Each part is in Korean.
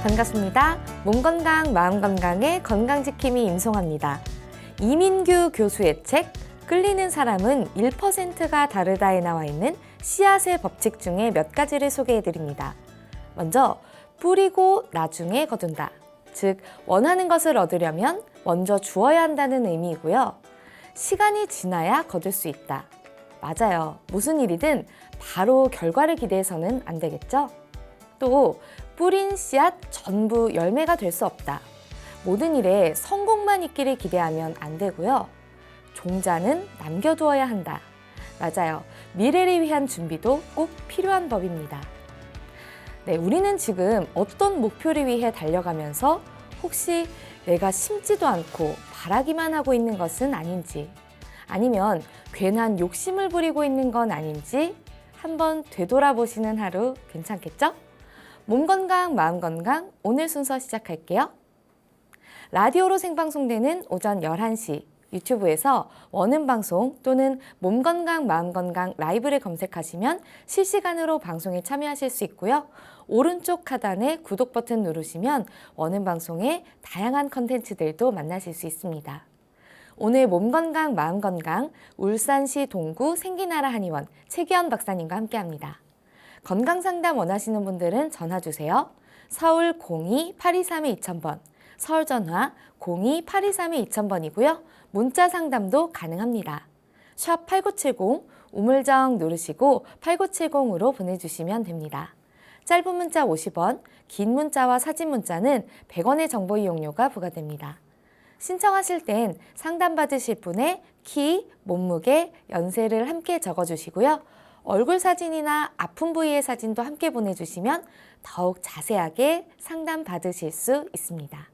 반갑습니다. 몸 건강, 마음 건강의 건강지킴이 임송합니다. 이민규 교수의 책 끌리는 사람은 1%가 다르다에 나와 있는 씨앗의 법칙 중에 몇 가지를 소개해드립니다. 먼저 뿌리고 나중에 거둔다. 즉 원하는 것을 얻으려면 먼저 주어야 한다는 의미이고요. 시간이 지나야 거둘 수 있다. 맞아요. 무슨 일이든 바로 결과를 기대해서는 안 되겠죠? 또 뿌린 씨앗 전부 열매가 될 수 없다. 모든 일에 성공만 있기를 기대하면 안 되고요. 종자는 남겨두어야 한다. 맞아요. 미래를 위한 준비도 꼭 필요한 법입니다. 네, 우리는 지금 어떤 목표를 위해 달려가면서 혹시 내가 심지도 않고 바라기만 하고 있는 것은 아닌지, 아니면 괜한 욕심을 부리고 있는 건 아닌지 한번 되돌아보시는 하루 괜찮겠죠? 몸 건강, 마음 건강, 오늘 순서 시작할게요. 라디오로 생방송되는 오전 11시, 유튜브에서 원음 방송 또는 몸 건강, 마음 건강 라이브를 검색하시면 실시간으로 방송에 참여하실 수 있고요. 오른쪽 하단에 구독 버튼 누르시면 원음 방송의 다양한 컨텐츠들도 만나실 수 있습니다. 오늘 몸 건강, 마음 건강, 울산시 동구 생기나라 한의원 최기현 박사님과 함께합니다. 건강 상담 원하시는 분들은 전화 주세요. 서울 02-823-2000번, 서울 전화 02-823-2000번이고요. 문자 상담도 가능합니다. 샵 8970 우물정 누르시고 8970으로 보내주시면 됩니다. 짧은 문자 50원, 긴 문자와 사진 문자는 100원의 정보 이용료가 부과됩니다. 신청하실 땐 상담받으실 분의 키, 몸무게, 연세를 함께 적어주시고요. 얼굴 사진이나 아픈 부위의 사진도 함께 보내주시면 더욱 자세하게 상담 받으실 수 있습니다.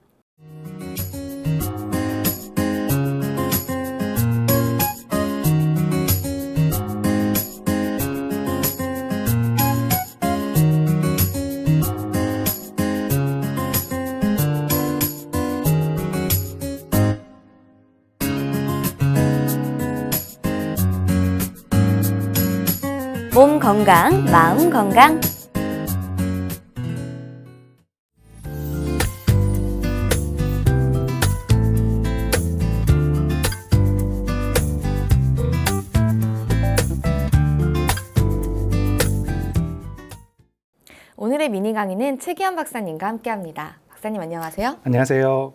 몸 건강, 마음 건강. 오늘의 미니 강의는 최기현 박사님과 함께합니다. 박사님 안녕하세요. 안녕하세요.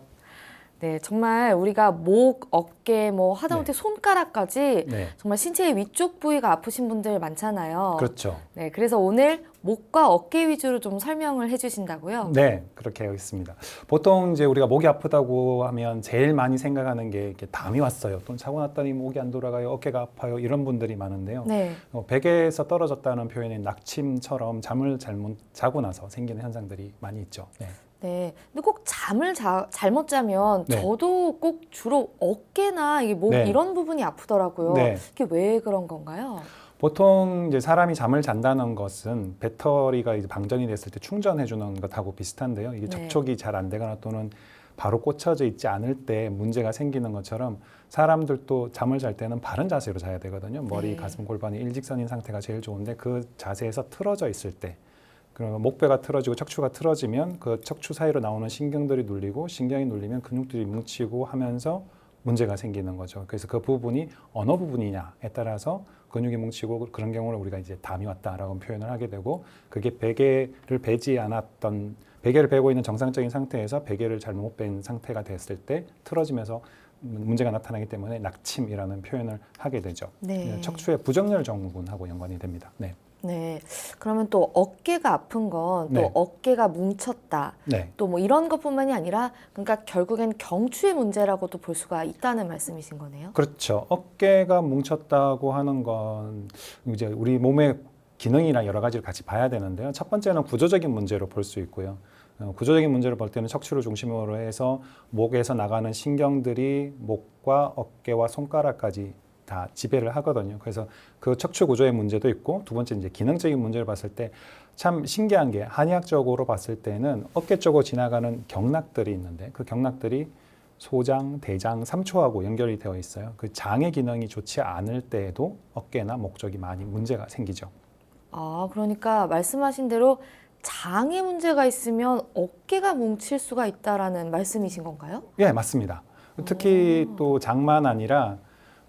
네, 정말 우리가 목, 어깨, 하다못해 손가락까지 정말 신체의 위쪽 부위가 아프신 분들 많잖아요. 그렇죠. 네, 그래서 오늘 목과 어깨 위주로 좀 설명을 해주신다고요? 네, 그렇게 하겠습니다. 보통 이제 우리가 목이 아프다고 하면 제일 많이 생각하는 게 이렇게 담이 왔어요. 또는 자고 났더니 목이 안 돌아가요, 어깨가 아파요, 이런 분들이 많은데요. 네. 베개에서 떨어졌다는 표현이 낙침처럼 잠을 잘못 자고 나서 생기는 현상들이 많이 있죠. 네. 네, 근데 꼭 잠을 잘못 자면 저도 꼭 주로 어깨나 이게 목 이런 부분이 아프더라고요. 이게 왜 그런 건가요? 보통 이제 사람이 잠을 잔다는 것은 배터리가 이제 방전이 됐을 때 충전해 주는 것하고 비슷한데요. 이게 접촉이 잘 안 되거나 또는 바로 꽂혀져 있지 않을 때 문제가 생기는 것처럼 사람들도 잠을 잘 때는 바른 자세로 자야 되거든요. 머리, 가슴, 골반이 일직선인 상태가 제일 좋은데 그 자세에서 틀어져 있을 때, 그러면 목배가 틀어지고 척추가 틀어지면 그 척추 사이로 나오는 신경들이 눌리고 신경이 눌리면 근육들이 뭉치고 하면서 문제가 생기는 거죠. 그래서 그 부분이 어느 부분이냐에 따라서 근육이 뭉치고 그런 경우는 우리가 이제 담이 왔다라고 표현을 하게 되고, 그게 베개를 베고 있는 정상적인 상태에서 베개를 잘못 뺀 상태가 됐을 때 틀어지면서 문제가 나타나기 때문에 낙침이라는 표현을 하게 되죠. 척추의 부정렬 증후군하고 연관이 됩니다. 네, 그러면 또 어깨가 아픈 건 또 어깨가 뭉쳤다. 또 이런 것뿐만이 아니라 그러니까 결국엔 경추의 문제라고도 볼 수가 있다는 말씀이신 거네요. 그렇죠. 어깨가 뭉쳤다고 하는 건 이제 우리 몸의 기능이랑 여러 가지를 같이 봐야 되는데요. 첫 번째는 구조적인 문제로 볼 수 있고요. 구조적인 문제를 볼 때는 척추를 중심으로 해서 목에서 나가는 신경들이 목과 어깨와 손가락까지 다 지배를 하거든요. 그래서 그 척추 구조의 문제도 있고, 두 번째 이제 기능적인 문제를 봤을 때 참 신기한 게 한의학적으로 봤을 때는 어깨 쪽으로 지나가는 경락들이 있는데 그 경락들이 소장, 대장, 삼초하고 연결이 되어 있어요. 그 장의 기능이 좋지 않을 때에도 어깨나 목 쪽이 많이 문제가 생기죠. 그러니까 말씀하신 대로 장에 문제가 있으면 어깨가 뭉칠 수가 있다라는 말씀이신 건가요? 예, 맞습니다. 특히 또 장만 아니라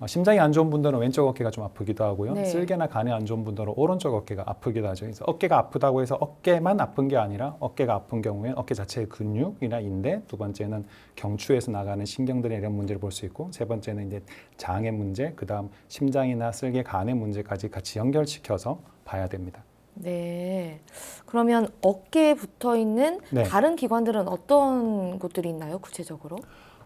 심장이 안 좋은 분들은 왼쪽 어깨가 좀 아프기도 하고요. 네. 쓸개나 간이 안 좋은 분들은 오른쪽 어깨가 아프기도 하죠. 그래서 어깨가 아프다고 해서 어깨만 아픈 게 아니라 어깨가 아픈 경우에는 어깨 자체의 근육이나 인대, 두 번째는 경추에서 나가는 신경들의 이런 문제를 볼 수 있고, 세 번째는 이제 장의 문제, 그다음 심장이나 쓸개, 간의 문제까지 같이 연결시켜서 봐야 됩니다. 네. 그러면 어깨에 붙어 있는 네. 다른 기관들은 어떤 곳들이 있나요, 구체적으로?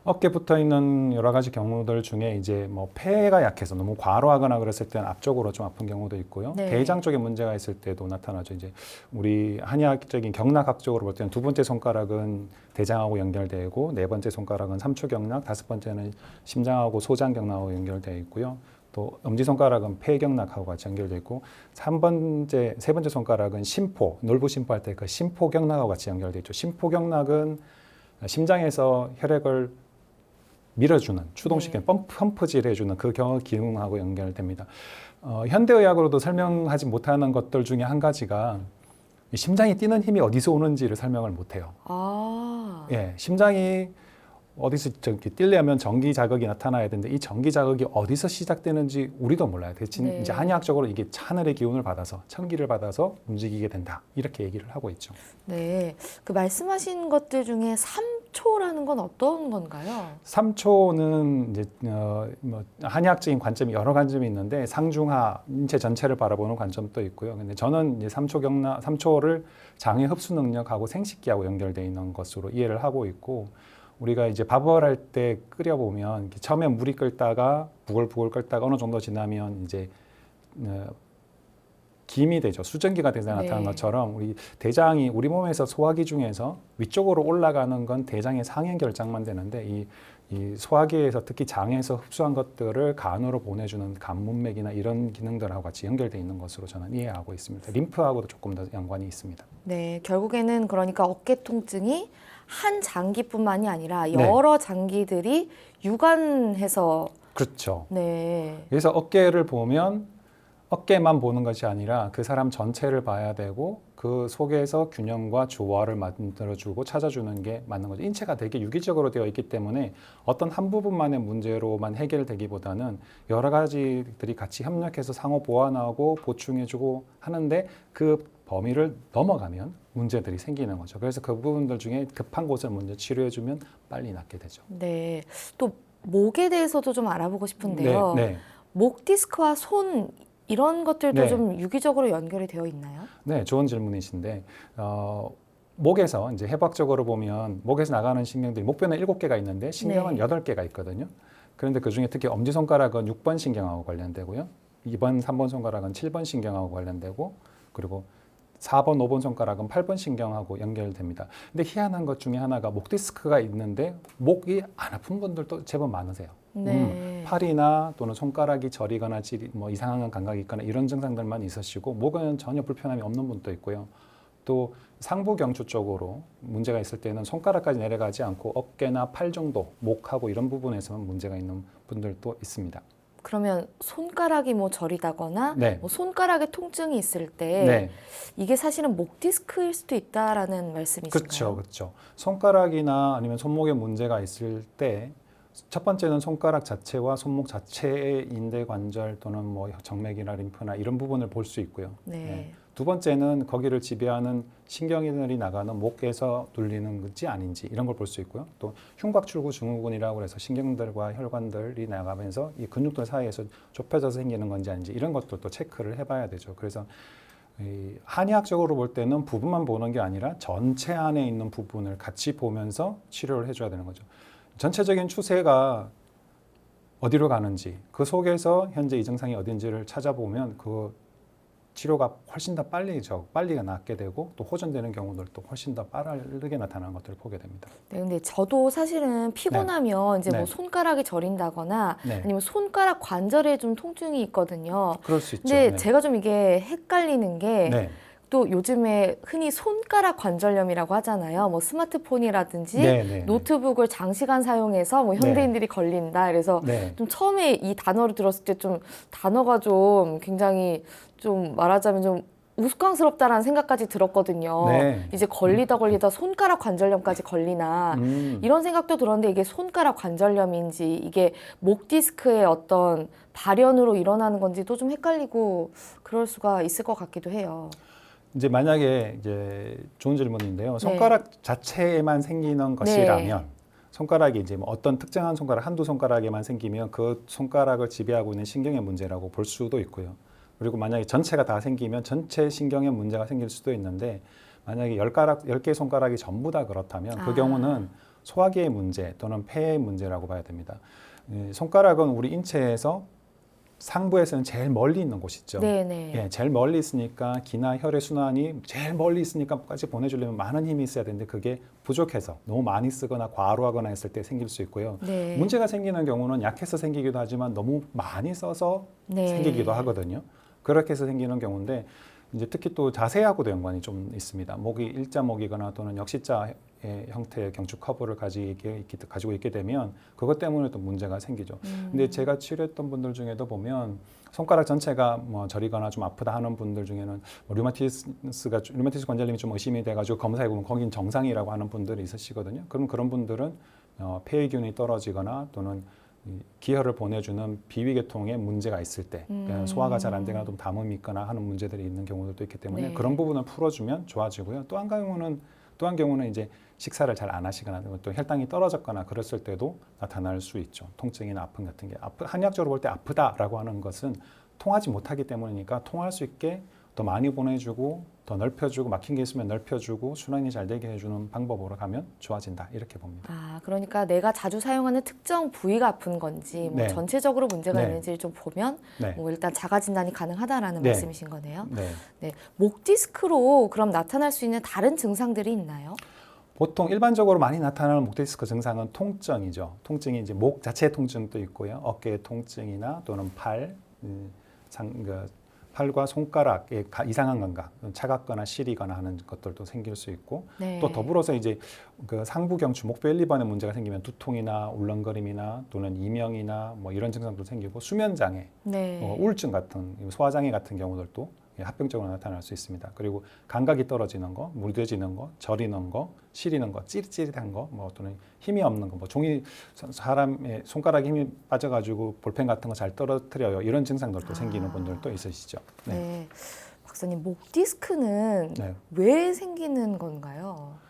어깨 붙어 있는 여러 가지 경우들 중에 이제 뭐 폐가 약해서 너무 과로하거나 그랬을 때는 앞쪽으로 좀 아픈 경우도 있고요. 네. 대장 쪽에 문제가 있을 때도 나타나죠. 이제 우리 한의학적인 경락학적으로 볼 때는 두 번째 손가락은 대장하고 연결되고, 네 번째 손가락은 삼초경락, 다섯 번째는 심장하고 소장경락하고 연결되어 있고요. 또 엄지손가락은 폐경락하고 같이 연결되어 있고, 세 번째 손가락은 심포, 놀부심포할 때 그 심포경락하고 같이 연결되어 있죠. 심포경락은 심장에서 혈액을 밀어주는, 추동시키는 펌프질 해주는 그 기능하고 연결됩니다. 현대의학으로도 설명하지 못하는 것들 중에 한 가지가 이 심장이 뛰는 힘이 어디서 오는지를 설명을 못해요. 아, 예, 심장이 어디서 저기 뛰려면 전기 자극이 나타나야 되는데 이 전기 자극이 어디서 시작되는지 우리도 몰라요. 대신 네. 이제 한의학적으로 이게 하늘의 기운을 받아서, 천기를 받아서 움직이게 된다, 이렇게 얘기를 하고 있죠. 네. 그 말씀하신 것들 중에 3초라는 건 어떤 건가요? 3초는 이제 뭐 한의학적인 관점이 여러 관점이 있는데, 상중하 인체 전체를 바라보는 관점도 있고요. 근데 저는 이제 3초를 장의 흡수 능력하고 생식기하고 연결되어 있는 것으로 이해를 하고 있고, 우리가 이제 밥을 할 때 끓여보면 처음에 물이 끓다가 부글부글 끓다가 어느 정도 지나면 이제 김이 되죠. 수증기가 돼서 나타나는 네. 것처럼 우리 대장이 우리 몸에서 소화기 중에서 위쪽으로 올라가는 건 대장의 상행 결장만 되는데, 이 소화기에서 특히 장에서 흡수한 것들을 간으로 보내주는 간문맥이나 이런 기능들하고 같이 연결되어 있는 것으로 저는 이해하고 있습니다. 림프하고도 조금 더 연관이 있습니다. 네. 결국에는 그러니까 어깨 통증이 한 장기뿐만이 아니라 네. 여러 장기들이 유관해서 그렇죠. 네. 그래서 어깨를 보면 어깨만 보는 것이 아니라 그 사람 전체를 봐야 되고, 그 속에서 균형과 조화를 만들어주고 찾아주는 게 맞는 거죠. 인체가 되게 유기적으로 되어 있기 때문에 어떤 한 부분만의 문제로만 해결되기보다는 여러 가지들이 같이 협력해서 상호 보완하고 보충해주고 하는데, 그 범위를 넘어가면 문제들이 생기는 거죠. 그래서 그 부분들 중에 급한 곳을 먼저 치료해주면 빨리 낫게 되죠. 네. 또 목에 대해서도 좀 알아보고 싶은데요. 네, 네. 목 디스크와 손 이런 것들도 네. 좀 유기적으로 연결이 되어 있나요? 네, 좋은 질문이신데, 목에서 이제 해부학적으로 보면 목에서 나가는 신경들이 목뼈는 7개가 있는데 신경은 네. 8개가 있거든요. 그런데 그 중에 특히 엄지손가락은 6번 신경하고 관련되고요. 2번, 3번 손가락은 7번 신경하고 관련되고, 그리고 4번, 5번 손가락은 8번 신경하고 연결됩니다. 근데 희한한 것 중에 하나가 목 디스크가 있는데 목이 안 아픈 분들도 제법 많으세요. 네. 팔이나 또는 손가락이 저리거나 뭐 이상한 감각이 있거나 이런 증상들만 있으시고, 목은 전혀 불편함이 없는 분도 있고요. 또 상부 경추 쪽으로 문제가 있을 때는 손가락까지 내려가지 않고 어깨나 팔 정도, 목하고 이런 부분에서만 문제가 있는 분들도 있습니다. 그러면 손가락이 뭐 저리다거나 네. 뭐 손가락에 통증이 있을 때 네. 이게 사실은 목 디스크일 수도 있다라는 말씀이신가요? 그렇죠, 그렇죠. 손가락이나 아니면 손목에 문제가 있을 때 첫 번째는 손가락 자체와 손목 자체의 인대 관절 또는 뭐 정맥이나 림프나 이런 부분을 볼 수 있고요. 네. 두 번째는 거기를 지배하는 신경들이 나가는 목에서 눌리는 건지 아닌지 이런 걸 볼 수 있고요. 또 흉곽출구 증후군이라고 해서 신경들과 혈관들이 나가면서 이 근육들 사이에서 좁혀져서 생기는 건지 아닌지 이런 것들도 체크를 해봐야 되죠. 그래서 이 한의학적으로 볼 때는 부분만 보는 게 아니라 전체 안에 있는 부분을 같이 보면서 치료를 해줘야 되는 거죠. 전체적인 추세가 어디로 가는지, 그 속에서 현재 이 증상이 어딘지를 찾아보면 그 치료가 훨씬 더 빨리가 낫게 되고, 또 호전되는 경우들도 훨씬 더 빠르게 나타나는 것들을 보게 됩니다. 네, 근데 저도 사실은 피곤하면 이제 네. 뭐 손가락이 저린다거나 네. 아니면 손가락 관절에 좀 통증이 있거든요. 그럴 수 있죠. 근데 네. 제가 좀 이게 헷갈리는 게 네. 또 요즘에 흔히 손가락 관절염이라고 하잖아요. 뭐 스마트폰이라든지 네, 네, 노트북을 장시간 사용해서 뭐 현대인들이 걸린다. 그래서 네. 좀 처음에 이 단어를 들었을 때 좀 단어가 좀 굉장히 좀 말하자면 좀 우스꽝스럽다라는 생각까지 들었거든요. 네. 이제 걸리다 손가락 관절염까지 걸리나 이런 생각도 들었는데 이게 손가락 관절염인지 이게 목 디스크의 어떤 발현으로 일어나는 건지도 좀 헷갈리고 그럴 수가 있을 것 같기도 해요. 이제 만약에 이제 좋은 질문인데요. 네. 손가락 자체에만 생기는 것이라면 손가락이 이제 뭐 어떤 특정한 손가락 한두 손가락에만 생기면 그 손가락을 지배하고 있는 신경의 문제라고 볼 수도 있고요. 그리고 만약에 전체가 다 생기면 전체 신경에 문제가 생길 수도 있는데 만약에 10개 손가락이 전부 다 그렇다면 그 경우는 소화기의 문제 또는 폐의 문제라고 봐야 됩니다. 손가락은 우리 인체에서 상부에서는 제일 멀리 있는 곳이죠. 네네. 예, 제일 멀리 있으니까 기나 혈의 순환이 제일 멀리 있으니까까지 보내주려면 많은 힘이 있어야 되는데 그게 부족해서 너무 많이 쓰거나 과로하거나 했을 때 생길 수 있고요. 네. 문제가 생기는 경우는 약해서 생기기도 하지만 너무 많이 써서 네. 생기기도 하거든요. 그렇게 해서 생기는 경우인데 이제 특히 또 자세하고도 연관이 좀 있습니다. 목이 일자목이거나 또는 역시자의 형태의 경추 커브를 가지고 있게 되면 그것 때문에 또 문제가 생기죠. 근데 제가 치료했던 분들 중에도 보면 손가락 전체가 뭐 저리거나 좀 아프다 하는 분들 중에는 뭐 류마티스 관절염이 좀 의심이 돼가지고 검사해 보면 거긴 정상이라고 하는 분들이 있으시거든요. 그럼 그런 분들은 폐의 기운이 떨어지거나 또는 기혈을 보내주는 비위계통에 문제가 있을 때 소화가 잘 안 되거나 좀 담음이 있거나 하는 문제들이 있는 경우들도 있기 때문에 네. 그런 부분을 풀어주면 좋아지고요. 또 한 경우는 이제 식사를 잘 안 하시거나 또 혈당이 떨어졌거나 그랬을 때도 나타날 수 있죠. 통증이나 아픔 같은 게 한의학적으로 볼 때 아프다라고 하는 것은 통하지 못하기 때문이니까 통할 수 있게 더 많이 보내주고 더 넓혀주고 막힌 게 있으면 넓혀주고 순환이 잘 되게 해주는 방법으로 가면 좋아진다 이렇게 봅니다. 아, 그러니까 내가 자주 사용하는 특정 부위가 아픈 건지 뭐 네. 전체적으로 문제가 네. 있는지를 좀 보면 네. 뭐 일단 자가 진단이 가능하다라는 네. 말씀이신 거네요. 네. 네. 목 디스크로 그럼 나타날 수 있는 다른 증상들이 있나요? 보통 일반적으로 많이 나타나는 목 디스크 증상은 통증이죠. 통증이 이제 목 자체의 통증도 있고요. 어깨의 통증이나 또는 팔과 손가락의 이상한 감각, 차갑거나 시리거나 하는 것들도 생길 수 있고 네. 또 더불어서 이제 그 상부 경추 목뼈 1, 2번에 문제가 생기면 두통이나 울렁거림이나 또는 이명이나 뭐 이런 증상도 생기고 수면 장애, 네. 우울증 같은 소화 장애 같은 경우들도 합병적으로 나타날 수 있습니다. 그리고 감각이 떨어지는 거, 무뎌지는 거, 저리는 거, 시리는 거, 찌릿찌릿한 거, 뭐 또는 힘이 없는 거, 뭐 종이 사람의 손가락에 힘이 빠져가지고 볼펜 같은 거 잘 떨어뜨려요. 이런 증상들도 생기는 분들도 있으시죠. 네. 네. 박사님, 목 디스크는 네. 왜 생기는 건가요?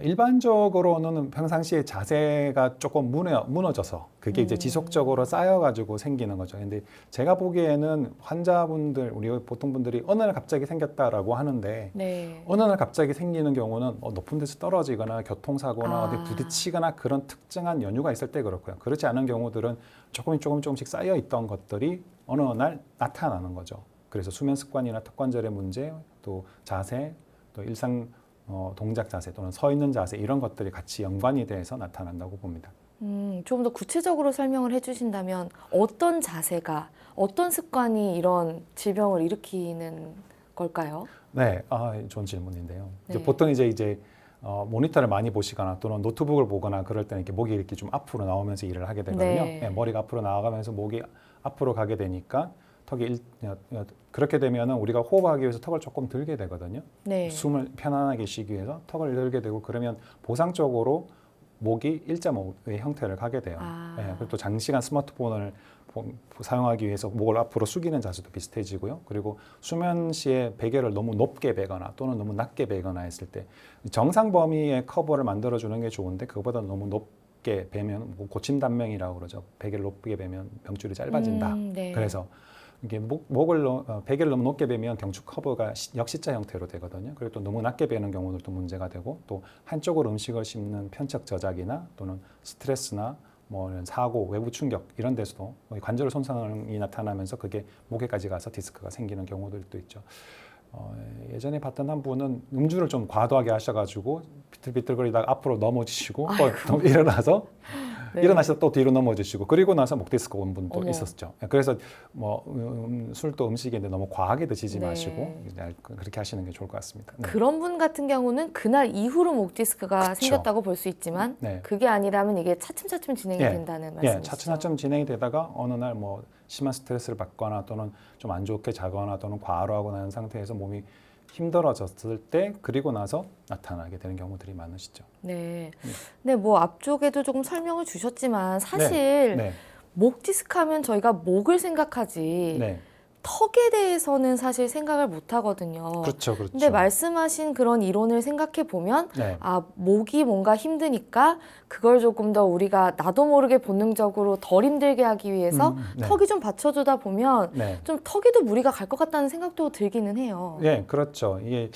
일반적으로는 평상시에 자세가 조금 무너져서 그게 이제 지속적으로 쌓여가지고 생기는 거죠. 근데 제가 보기에는 환자분들, 우리 보통 분들이 어느 날 갑자기 생겼다라고 하는데 네. 어느 날 갑자기 생기는 경우는 높은 데서 떨어지거나 교통사고나 어디 부딪히거나 그런 특정한 연유가 있을 때 그렇고요. 그렇지 않은 경우들은 조금씩 쌓여 있던 것들이 어느 날 나타나는 거죠. 그래서 수면 습관이나 턱관절의 문제, 또 자세, 또 일상 동작 자세 또는 서 있는 자세 이런 것들이 같이 연관이 돼서 나타난다고 봅니다. 좀 더 구체적으로 설명을 해주신다면 어떤 자세가, 어떤 습관이 이런 질병을 일으키는 걸까요? 네, 좋은 질문인데요. 네. 보통 이제 모니터를 많이 보시거나 또는 노트북을 보거나 그럴 때는 이렇게 목이 이렇게 좀 앞으로 나오면서 일을 하게 되거든요. 네. 네, 머리가 앞으로 나아가면서 목이 앞으로 가게 되니까 그렇게 되면은 우리가 호흡하기 위해서 턱을 조금 들게 되거든요. 네. 숨을 편안하게 쉬기 위해서 턱을 들게 되고 그러면 보상적으로 목이 일자목의 형태를 가게 돼요. 예, 그리고 또 장시간 스마트폰을 사용하기 위해서 목을 앞으로 숙이는 자세도 비슷해지고요. 그리고 수면 시에 베개를 너무 높게 베거나 또는 너무 낮게 베거나 했을 때 정상 범위의 커버를 만들어주는 게 좋은데 그거보다 너무 높게 베면 고침 단명이라고 그러죠. 베개를 높게 베면 병줄이 짧아진다. 네. 그래서 이게 베개를 너무 높게 베면 경추 커브가 역시자 형태로 되거든요. 그리고 또 너무 낮게 베는 경우들도 문제가 되고 또 한쪽으로 음식을 씹는 편척 저작이나 또는 스트레스나 뭐 이런 사고, 외부 충격 이런 데서도 관절 손상이 나타나면서 그게 목에까지 가서 디스크가 생기는 경우들도 있죠. 예전에 봤던 한 분은 음주를 좀 과도하게 하셔가지고 비틀비틀거리다가 앞으로 넘어지시고 또 일어나서 네. 일어나시다 또 뒤로 넘어지시고 그리고 나서 목 디스크 온 분도 어머. 있었죠. 그래서 뭐 술도 음식인데 너무 과하게 드시지 네. 마시고 이제 그렇게 하시는 게 좋을 것 같습니다. 네. 그런 분 같은 경우는 그날 이후로 목 디스크가 그쵸. 생겼다고 볼 수 있지만 네. 그게 아니라면 이게 차츰차츰 진행이 예. 된다는 말씀이시죠? 차츰차츰 진행이 되다가 어느 날 뭐 심한 스트레스를 받거나 또는 좀 안 좋게 자거나 또는 과로 하고 나는 상태에서 몸이 힘들어졌을 때 그리고 나서 나타나게 되는 경우들이 많으시죠. 네. 네, 뭐 앞쪽에도 조금 설명을 주셨지만 사실 네. 목 디스크 하면 저희가 목을 생각하지 네. 턱에 대해서는 사실 생각을 못 하거든요. 그렇죠. 그렇죠. 근데 말씀하신 그런 이론을 생각해 보면 네. 아, 목이 뭔가 힘드니까 그걸 조금 더 우리가 나도 모르게 본능적으로 덜 힘들게 하기 위해서 네. 턱이 좀 받쳐주다 보면 네. 좀 턱에도 무리가 갈 것 같다는 생각도 들기는 해요. 네, 그렇죠. 이게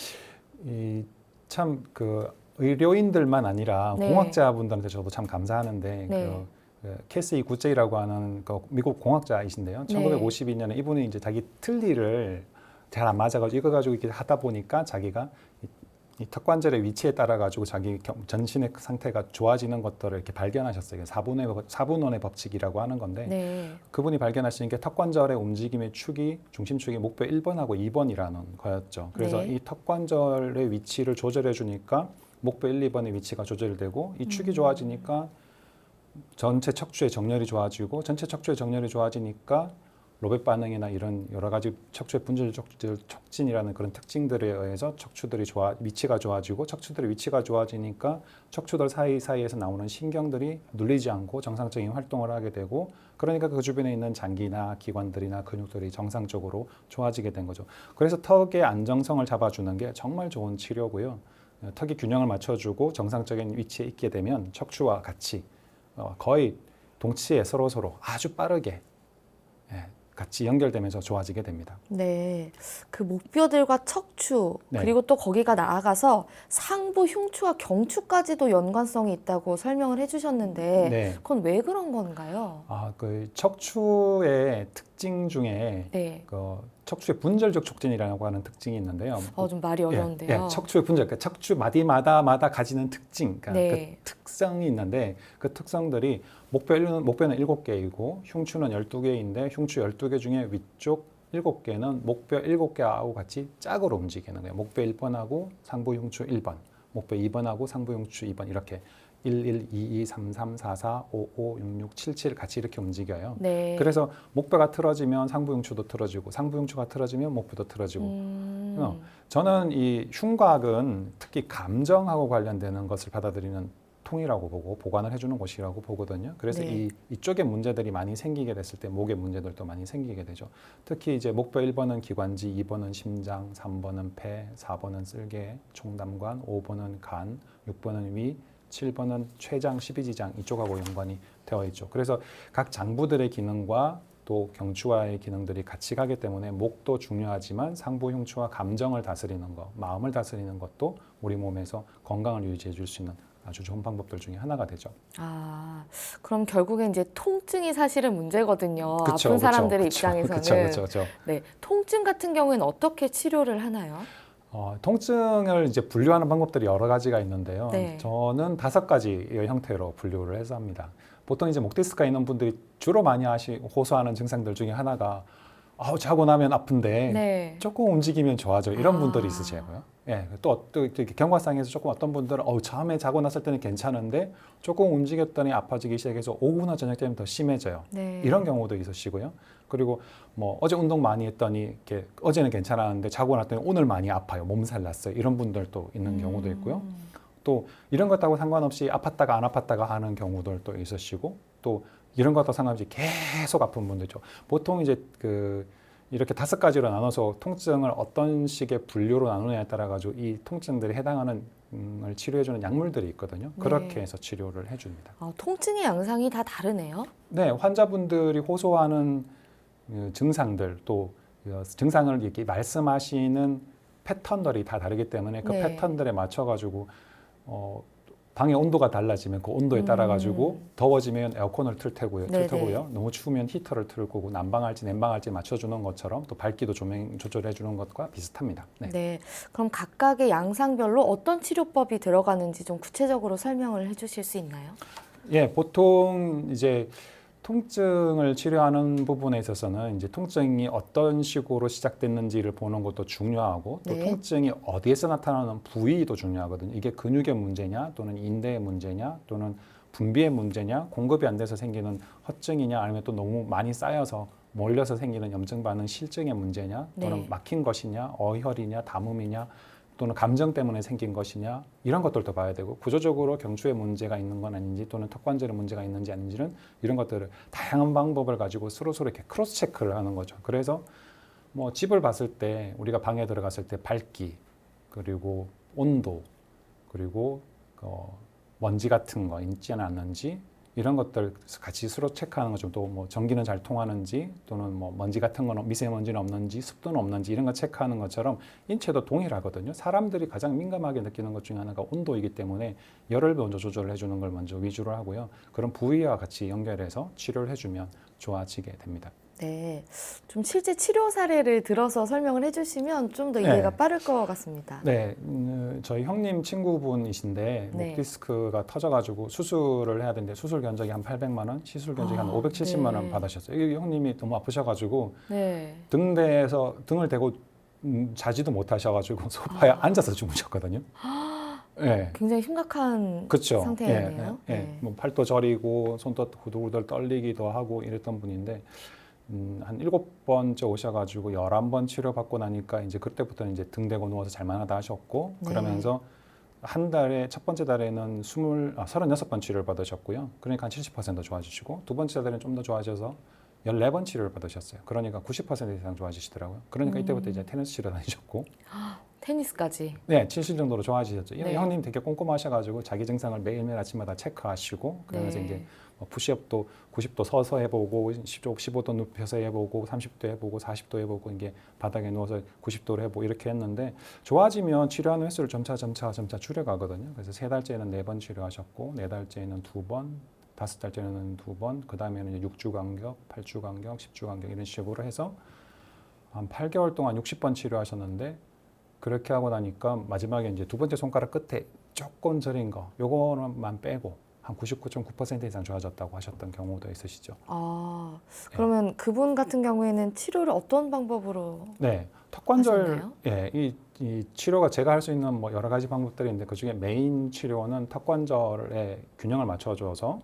참 그 의료인들만 아니라 네. 공학자분들한테 저도 참 감사하는데 네. 그 캐시 구제이라고 하는 그 미국 공학자이신데요. 네. 1952년에 이분이 이제 자기 틀니를 잘 안 맞아가지고 이거 가지고 이렇게 하다 보니까 자기가 이 턱관절의 위치에 따라 가지고 자기 전신의 상태가 좋아지는 것들을 이렇게 발견하셨어요. 4분원의 법칙이라고 하는 건데 네. 그분이 발견하신 게 턱관절의 움직임의 축이 중심축이 목뼈 1번하고 2번이라는 거였죠. 그래서 네. 이 턱관절의 위치를 조절해 주니까 목뼈 1, 2번의 위치가 조절되고 이 축이 좋아지니까 전체 척추의 정렬이 좋아지고 전체 척추의 정렬이 좋아지니까 로벳 반응이나 이런 여러 가지 척추의 분절 촉진이라는 그런 특징들에 의해서 척추들이 위치가 좋아지고 척추들의 위치가 좋아지니까 척추들 사이사이에서 나오는 신경들이 눌리지 않고 정상적인 활동을 하게 되고 그러니까 그 주변에 있는 장기나 기관들이나 근육들이 정상적으로 좋아지게 된 거죠. 그래서 턱의 안정성을 잡아주는 게 정말 좋은 치료고요. 턱이 균형을 맞춰주고 정상적인 위치에 있게 되면 척추와 같이 거의 동치에 서로 아주 빠르게 같이 연결되면서 좋아지게 됩니다. 네, 그 목뼈들과 척추 네. 그리고 또 거기가 나아가서 상부 흉추와 경추까지도 연관성이 있다고 설명을 해주셨는데 네. 그건 왜 그런 건가요? 그 척추의 특징 중에 네, 그 척추의 분절적 촉진이라고 하는 특징이 있는데요. 좀 말이 어려운데요. 척추의 분절, 그러니까 척추 마디마다 가지는 특징, 그러니까 네. 그 특성이 있는데 그 특성들이 목뼈는 7개이고 흉추는 12개인데 흉추 12개 중에 위쪽 7개는 목뼈 7개하고 같이 짝으로 움직이는 거예요. 목뼈 1번하고 상부 흉추 1번, 목뼈 2번하고 상부 흉추 2번 이렇게 1, 1, 2, 2, 3, 3, 4, 4, 5, 5, 6, 6, 7, 7 같이 이렇게 움직여요. 네. 그래서 목뼈가 틀어지면 상부 흉추도 틀어지고 상부 흉추가 틀어지면 목뼈도 틀어지고 저는 이 흉곽은 특히 감정하고 관련되는 것을 받아들이는 통이라고 보고 보관을 해주는 곳이라고 보거든요. 그래서 네. 이쪽에 문제들이 많이 생기게 됐을 때 목에 문제들도 많이 생기게 되죠. 특히 이제 목뼈 1번은 기관지, 2번은 심장, 3번은 폐, 4번은 쓸개, 총담관, 5번은 간, 6번은 위, 7번은 췌장, 십이지장 이쪽하고 연관이 되어 있죠. 그래서 각 장부들의 기능과 또 경추와의 기능들이 같이 가기 때문에 목도 중요하지만 상부 흉추와 감정을 다스리는 것, 마음을 다스리는 것도 우리 몸에서 건강을 유지해 줄 수 있는 아주 좋은 방법들 중에 하나가 되죠. 그럼 결국엔 이제 통증이 사실은 문제거든요. 그쵸, 아픈 사람들의 그쵸, 입장에서는. 그쵸. 네, 통증 같은 경우에는 어떻게 치료를 하나요? 통증을 이제 분류하는 방법들이 여러 가지가 있는데요. 네. 저는 5가지의 형태로 분류를 해서 합니다. 보통 이제 목 디스크가 있는 분들이 주로 많이 호소하는 증상들 중에 하나가 자고 나면 아픈데 네. 조금 움직이면 좋아져 이런 분들이 있으시고요. 예, 또 이렇게 경과상에서 조금 어떤 분들은 처음에 자고 났을 때는 괜찮은데 조금 움직였더니 아파지기 시작해서 오후나 저녁 되면 더 심해져요. 네. 이런 경우도 있으시고요. 그리고 뭐 어제 운동 많이 했더니 이렇게 어제는 괜찮았는데 자고 났더니 오늘 많이 아파요. 몸살 났어요. 이런 분들도 있는 경우도 있고요. 또 이런 것하고 상관없이 아팠다가 안 아팠다가 하는 경우들도 있으시고 또 이런 것과 상관없이 계속 아픈 분들죠. 보통 이제 이렇게 5가지로 나눠서 통증을 어떤 식의 분류로 나누느냐에 따라 가지고 이 통증들이 해당하는 을 치료해주는 약물들이 있거든요. 네. 그렇게 해서 치료를 해줍니다. 통증의 양상이 다 다르네요. 네, 환자분들이 호소하는 증상들 또 증상을 이렇게 말씀하시는 패턴들이 다 다르기 때문에 그 네. 패턴들에 맞춰 가지고 방의 온도가 달라지면 그 온도에 따라 가지고 더워지면 에어컨을 틀 테고요. 너무 추우면 히터를 틀 거고 난방할지 냉방할지 맞춰주는 것처럼 또 밝기도 조명 조절해 주는 것과 비슷합니다. 네. 네. 그럼 각각의 양상별로 어떤 치료법이 들어가는지 좀 구체적으로 설명을 해주실 수 있나요? 예, 보통 이제 통증을 치료하는 부분에 있어서는 이제 통증이 어떤 식으로 시작됐는지를 보는 것도 중요하고 또 네. 통증이 어디에서 나타나는 부위도 중요하거든요. 이게 근육의 문제냐 또는 인대의 문제냐 또는 분비의 문제냐 공급이 안 돼서 생기는 허증이냐 아니면 또 너무 많이 쌓여서 몰려서 생기는 염증 반응 실증의 문제냐 또는 네. 막힌 것이냐 어혈이냐 담음이냐 또는 감정 때문에 생긴 것이냐 이런 것들도 봐야 되고 구조적으로 경추에 문제가 있는 건 아닌지 또는 턱관절에 문제가 있는지 아닌지는 이런 것들을 다양한 방법을 가지고 서로 이렇게 크로스 체크를 하는 거죠. 그래서 뭐 집을 봤을 때 우리가 방에 들어갔을 때 밝기 그리고 온도 그리고 먼지 같은 거 있지는 않는지 이런 것들 같이 서로 체크하는 거죠. 또 뭐 전기는 잘 통하는지 또는 뭐 먼지 같은 거는 미세먼지는 없는지 습도는 없는지 이런 거 체크하는 것처럼 인체도 동일하거든요. 사람들이 가장 민감하게 느끼는 것 중에 하나가 온도이기 때문에 열을 먼저 조절을 해주는 걸 먼저 위주로 하고요. 그런 부위와 같이 연결해서 치료를 해주면 좋아지게 됩니다. 네. 좀 실제 치료 사례를 들어서 설명을 해주시면 좀 더 이해가 네. 빠를 것 같습니다. 네, 저희 형님 친구분이신데 네. 목 디스크가 터져가지고 수술을 해야 되는데 수술 견적이 한 800만 원, 시술 견적이 한 570만 원 네. 받으셨어요. 이 형님이 너무 아프셔가지고 네. 등대에서 등을 대고 자지도 못하셔가지고 소파에 앉아서 주무셨거든요. 네. 굉장히 심각한 그렇죠. 상태였네요. 예, 예, 예. 뭐 팔도 저리고 손도 후들후들 떨리기도 하고 이랬던 분인데 한 7번째 오셔가지고 11번 치료받고 나니까 이제 그때부터는 이제 등 대고 누워서 잘만하다 하셨고 네. 그러면서 한 달에 첫 번째 달에는 36번 치료를 받으셨고요. 그러니까 한 70% 좋아지시고 두 번째 달에는 좀 더 좋아져서 14번 치료를 받으셨어요. 그러니까 90% 이상 좋아지시더라고요. 그러니까 이때부터 이제 테니스 치러 다니셨고 테니스까지. 네, 70 정도로 좋아지셨죠. 네. 형님 되게 꼼꼼하셔가지고 자기 증상을 매일매일 아침마다 체크하시고 그러면서 네. 이제 뭐 푸시업도 90도 서서 해보고 15도 눕혀서 해보고 30도 해보고 40도 해보고 이게 바닥에 누워서 90도로 해보고 이렇게 했는데 좋아지면 치료하는 횟수를 점차 줄여가거든요. 그래서 3달째는 4번 치료하셨고 4달째는 2번 5달째는 2번 그 다음에는 6주 간격, 8주 간격, 10주 간격 이런 식으로 해서 한 8개월 동안 60번 치료하셨는데 그렇게 하고 나니까 마지막에 이제 두 번째 손가락 끝에 조금 저린 거 요거만 빼고 한 99.9% 이상 좋아졌다고 하셨던 경우도 있으시죠. 아, 그러면 그분 같은 경우에는 치료를 어떤 방법으로 네, 턱관절 하셨나요? 예, 이 치료가 제가 할 수 있는 뭐 여러 가지 방법들이 있는데 그 중에 메인 치료는 턱관절의 균형을 맞춰줘서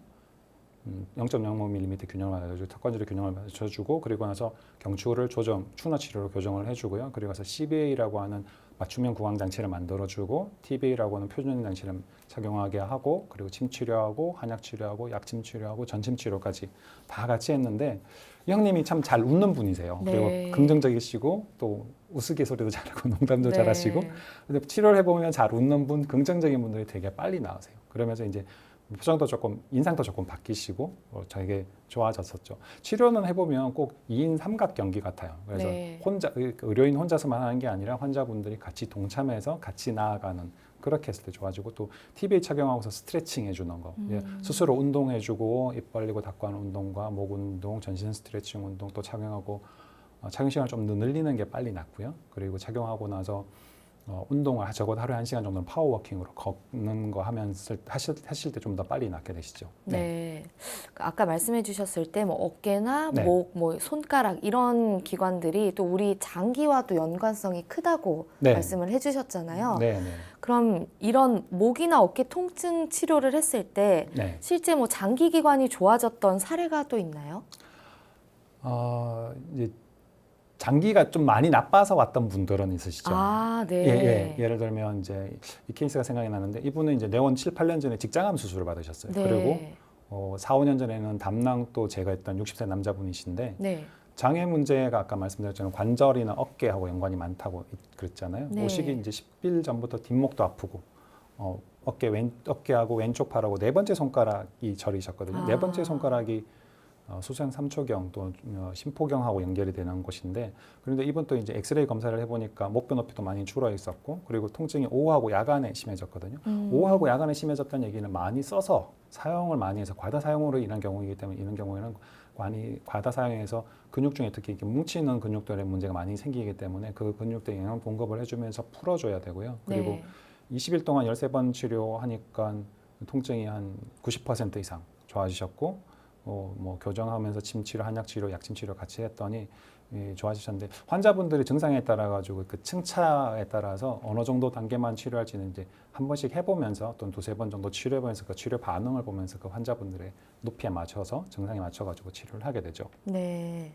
0.05mm 균형을 맞춰주고 턱관절의 균형을 맞춰주고 그리고 나서 경추를 추나 치료로 교정을 해주고요. 그리고 나서 CBA라고 하는 맞춤형 구강 장치를 만들어주고 TBA라고 하는 표준 장치를 착용하게 하고 그리고 침 치료하고 한약 치료하고 약침 치료하고 전침 치료까지 다 같이 했는데 이 형님이 참 잘 웃는 분이세요. 네. 그리고 긍정적이시고 또 우스갯소리도 잘하고 농담도 네. 잘하시고 근데 치료를 해보면 잘 웃는 분, 긍정적인 분들이 되게 빨리 나으세요. 그러면서 이제 표정도 조금 인상도 조금 바뀌시고 되게 좋아졌었죠. 치료는 해보면 꼭 2인 삼각 경기 같아요. 그래서 네. 혼자 의료인 혼자서만 하는 게 아니라 환자분들이 같이 동참해서 같이 나아가는 그렇게 했을 때 좋아지고 또 TBA 착용하고서 스트레칭 해주는 거 스스로 운동해주고 입 벌리고 닫고 하는 운동과 목 운동, 전신 스트레칭 운동 또 착용하고 착용 시간을 좀 늘리는 게 빨리 낫고요. 그리고 착용하고 나서 운동을 적어도 하루에 1시간 정도는 파워워킹으로 걷는 거 하면서 하실 때 좀 더 빨리 낫게 되시죠. 네. 아까 말씀해 주셨을 때 뭐 어깨나 네. 목, 뭐 손가락 이런 기관들이 또 우리 장기와 또 연관성이 크다고 네. 말씀을 해 주셨잖아요. 네, 네. 그럼 이런 목이나 어깨 통증 치료를 했을 때 네. 실제 뭐 장기 기관이 좋아졌던 사례가 또 있나요? 이제 장기가 좀 많이 나빠서 왔던 분들은 있으시죠. 아, 네. 예를 들면 이제 이 케이스가 생각이 나는데 이분은 이제 내원 7, 8년 전에 직장암 수술을 받으셨어요. 네. 그리고 4, 5년 전에는 담낭도 제거했던 60세 남자분이신데 네. 장애 문제가 아까 말씀드렸잖아요. 관절이나 어깨하고 연관이 많다고 그랬잖아요. 네. 오시기 이제 10일 전부터 뒷목도 아프고 어깨하고 왼쪽 팔하고 네 번째 손가락이 저리셨거든요. 네 번째 손가락이 수생 3초경 또 심포경하고 연결이 되는 곳인데 그런데 이번 또 이제 엑스레이 검사를 해보니까 목뼈 높이도 많이 줄어 있었고 그리고 통증이 오후하고 야간에 심해졌거든요. 오후하고 야간에 심해졌다는 얘기는 많이 써서 사용을 많이 해서 과다 사용으로 인한 경우이기 때문에 이런 경우에는 많이 과다 사용해서 근육 중에 특히 이렇게 뭉치는 근육들의 문제가 많이 생기기 때문에 그 근육들에 영양 공급을 해주면서 풀어줘야 되고요. 그리고 네. 20일 동안 13번 치료하니까 통증이 한 90% 이상 좋아지셨고 뭐 교정하면서 침 치료, 한약 치료, 약침 치료 같이 했더니 좋아지셨는데 환자분들이 증상에 따라 가지고 그 층차에 따라서 어느 정도 단계만 치료할지는 이제 한 번씩 해보면서 또는 두세 번 정도 치료해보면서 그 치료 반응을 보면서 그 환자분들의 높이에 맞춰서 증상에 맞춰가지고 치료를 하게 되죠. 네.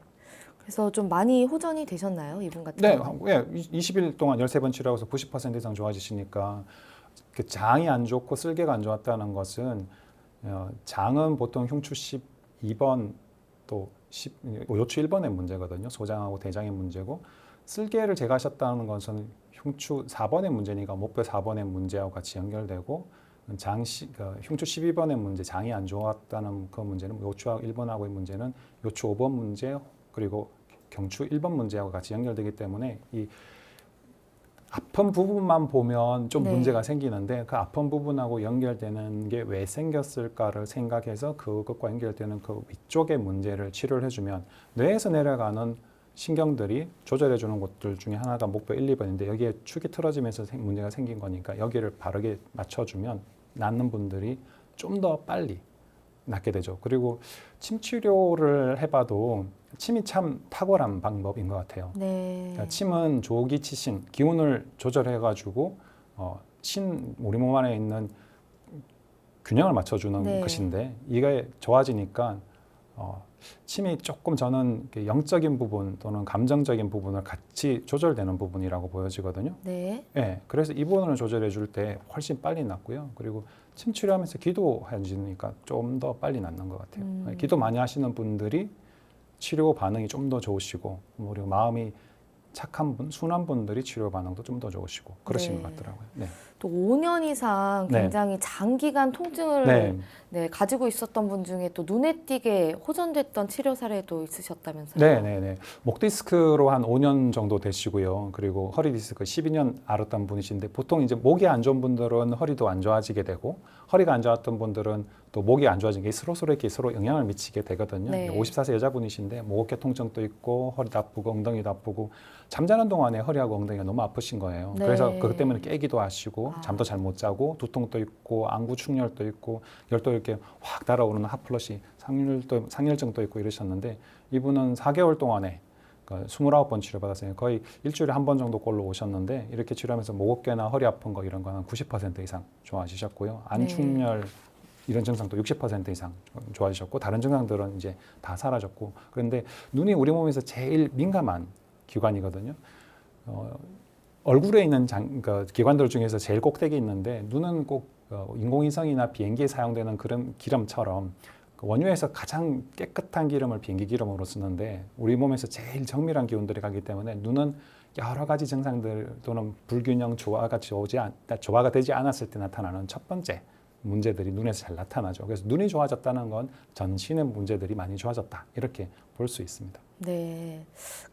그래서 좀 많이 호전이 되셨나요, 이분 같은 네, 경우는? 예, 20일 동안 13번 치료하고서 90% 이상 좋아지시니까 그 장이 안 좋고 쓸개가 안 좋았다는 것은 장은 보통 흉추 12번 또 요추 1번의 문제거든요. 소장하고 대장의 문제고 쓸개를 제거하셨다는 것은 흉추 4번의 문제니까 목뼈 4번의 문제하고 같이 연결되고 흉추 12번의 문제, 장이 안 좋았다는 그 문제는 요추 1번하고의 문제는 요추 5번 문제 그리고 경추 1번 문제하고 같이 연결되기 때문에 이 아픈 부분만 보면 좀 네. 문제가 생기는데 그 아픈 부분하고 연결되는 게 왜 생겼을까를 생각해서 그것과 연결되는 그 위쪽의 문제를 치료를 해주면 뇌에서 내려가는 신경들이 조절해주는 곳들 중에 하나가 목뼈 1, 2번인데 여기에 축이 틀어지면서 문제가 생긴 거니까 여기를 바르게 맞춰주면 낫는 분들이 좀 더 빨리 낫게 되죠. 그리고 침 치료를 해봐도 침이 참 탁월한 방법인 것 같아요. 네. 그러니까 침은 조기치신, 기운을 조절해가지고 우리 몸 안에 있는 균형을 맞춰주는 네. 것인데 이게 좋아지니까 침이 조금 저는 영적인 부분 또는 감정적인 부분을 같이 조절되는 부분이라고 보여지거든요. 네. 네, 그래서 이 부분을 조절해 줄 때 훨씬 빨리 낫고요. 그리고 침 치료하면서 기도해주니까 좀 더 빨리 낫는 것 같아요. 기도 많이 하시는 분들이 치료 반응이 좀 더 좋으시고 그리고 마음이 착한 분, 순한 분들이 치료 반응도 좀 더 좋으시고 그러신 네. 것 같더라고요. 네. 또 5년 이상 네. 굉장히 장기간 통증을 네. 네, 가지고 있었던 분 중에 또 눈에 띄게 호전됐던 치료 사례도 있으셨다면서요? 네. 목 디스크로 한 5년 정도 되시고요. 그리고 허리 디스크 12년 앓았던 분이신데 보통 이제 목이 안 좋은 분들은 허리도 안 좋아지게 되고 허리가 안 좋았던 분들은 또 목이 안 좋아진 게 서로 영향을 미치게 되거든요. 네. 54세 여자분이신데 목어깨 통증도 있고 허리도 아프고 엉덩이도 아프고 잠자는 동안에 허리하고 엉덩이가 너무 아프신 거예요. 네. 그래서 그것 때문에 깨기도 하시고 아. 잠도 잘 못 자고 두통도 있고 안구 충혈도 있고 열도 이렇게 확 달아오르는 핫플러시 상열증도 있고 이러셨는데 이분은 4개월 동안에 29번 치료받았어요. 거의 일주일에 한 번 정도 꼴로 오셨는데 이렇게 치료하면서 목어깨나 허리 아픈 거 이런 거는 90% 이상 좋아지셨고요. 안충혈 이런 증상도 60% 이상 좋아지셨고 다른 증상들은 이제 다 사라졌고 그런데 눈이 우리 몸에서 제일 민감한 기관이거든요. 얼굴에 있는 기관들 중에서 제일 꼭대기 있는데 눈은 꼭 인공위성이나 비행기에 사용되는 그런 기름처럼 원유에서 가장 깨끗한 기름을 비행기 기름으로 쓰는데 우리 몸에서 제일 정밀한 기운들이 가기 때문에 눈은 여러 가지 증상들 또는 불균형 조화가 되지 않았을 때 나타나는 첫 번째 문제들이 눈에서 잘 나타나죠. 그래서 눈이 좋아졌다는 건 전신의 문제들이 많이 좋아졌다 이렇게 볼 수 있습니다. 네.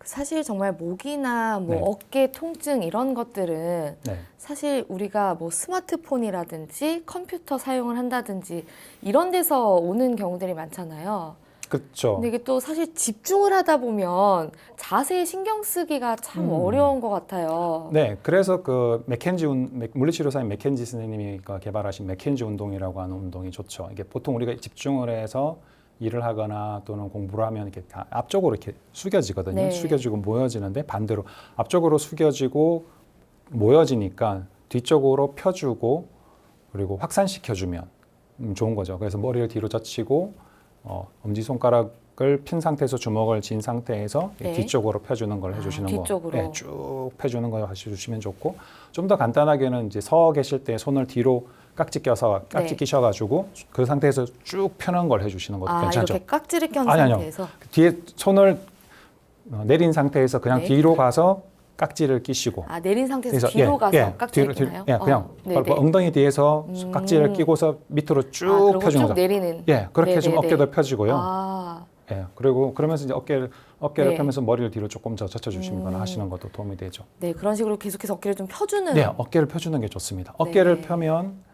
사실 정말 목이나 뭐 네. 어깨 통증 이런 것들은 네. 사실 우리가 뭐 스마트폰이라든지 컴퓨터 사용을 한다든지 이런 데서 오는 경우들이 많잖아요. 그렇죠. 근데 이게 또 사실 집중을 하다 보면 자세에 신경 쓰기가 참 어려운 것 같아요. 네, 그래서 그 물리치료사인 맥켄지 선생님이 개발하신 맥켄지 운동이라고 하는 운동이 좋죠. 이게 보통 우리가 집중을 해서 일을 하거나 또는 공부를 하면 이렇게 다 앞쪽으로 이렇게 숙여지거든요. 네. 숙여지고 모여지는데 반대로 앞쪽으로 숙여지고 모여지니까 뒤쪽으로 펴주고 그리고 확산시켜주면 좋은 거죠. 그래서 머리를 뒤로 젖히고 엄지손가락을 핀 상태에서 주먹을 쥔 상태에서 네. 뒤쪽으로 펴주는 걸 해주시는 거. 뒤쪽으로. 네, 쭉 펴주는 걸 해주시면 좋고 좀 더 간단하게는 이제 서 계실 때 손을 뒤로 깍지 네. 끼셔가지고 그 상태에서 쭉 펴는 걸 해주시는 것도 괜찮죠. 이렇게 깍지를 껴 아니요. 상태에서. 뒤에 손을 내린 상태에서 그냥 네. 뒤로 가서 깍지를 끼시고 내린 상태에서 뒤로 가서 깍지를 끼나요? 그냥 네네. 엉덩이 뒤에서 깍지를 끼고서 밑으로 쭉 그리고 펴주는 쭉 거죠. 내리는. 그렇게 해주면 네네네. 어깨도 펴지고요. 그리고 그러면서 이제 어깨를 네. 펴면서 머리를 뒤로 조금 더 젖혀주시거나 하시는 것도 도움이 되죠. 네, 그런 식으로 계속해서 어깨를 좀 펴주는. 네, 어깨를 펴주는 게 좋습니다. 어깨를 네. 펴면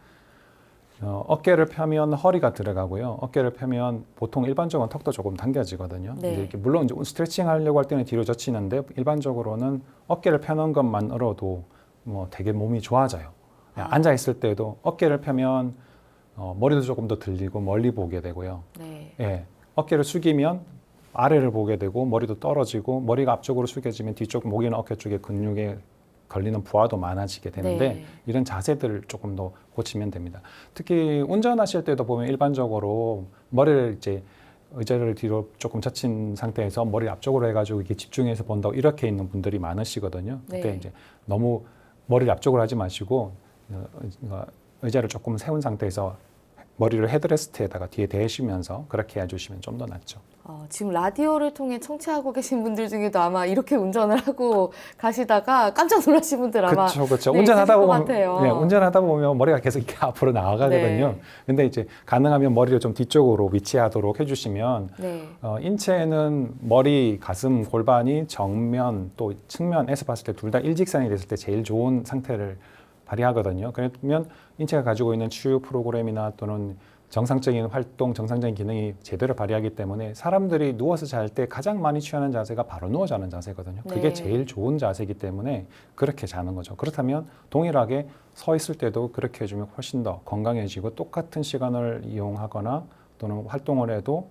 허리가 들어가고요. 어깨를 펴면 보통 일반적으로 턱도 조금 당겨지거든요. 네. 근데 이렇게 물론 이제 스트레칭 하려고 할 때는 뒤로 젖히는데 일반적으로는 어깨를 펴는 것만으로도 뭐 되게 몸이 좋아져요. 앉아 있을 때도 어깨를 펴면 머리도 조금 더 들리고 멀리 보게 되고요. 네. 예, 어깨를 숙이면 아래를 보게 되고 머리도 떨어지고 머리가 앞쪽으로 숙여지면 뒤쪽 목이나 어깨 쪽에 근육에 걸리는 부하도 많아지게 되는데 네. 이런 자세들을 조금 더 고치면 됩니다. 특히 운전하실 때도 보면 일반적으로 머리를 이제 의자를 뒤로 조금 젖힌 상태에서 머리 앞쪽으로 해가지고 이렇게 집중해서 본다고 이렇게 있는 분들이 많으시거든요. 그때 네. 이제 너무 머리를 앞쪽으로 하지 마시고 의자를 조금 세운 상태에서 머리를 헤드레스트에다가 뒤에 대시면서 그렇게 해주시면 좀 더 낫죠. 지금 라디오를 통해 청취하고 계신 분들 중에도 아마 이렇게 운전을 하고 가시다가 깜짝 놀라신 분들 아마 그렇죠. 네, 운전하다 있으실 것 보면 같아요. 네, 운전하다 보면 머리가 계속 이렇게 앞으로 나아가거든요. 네. 근데 이제 가능하면 머리를 좀 뒤쪽으로 위치하도록 해주시면 네. 인체는 머리, 가슴, 골반이 정면 또 측면에서 봤을 때 둘 다 일직선이 됐을 때 제일 좋은 상태를 발휘하거든요. 그러면 인체가 가지고 있는 치유 프로그램이나 또는 정상적인 활동, 정상적인 기능이 제대로 발휘하기 때문에 사람들이 누워서 잘 때 가장 많이 취하는 자세가 바로 누워 자는 자세거든요. 그게 네. 제일 좋은 자세이기 때문에 그렇게 자는 거죠. 그렇다면 동일하게 서 있을 때도 그렇게 해주면 훨씬 더 건강해지고 똑같은 시간을 이용하거나 또는 활동을 해도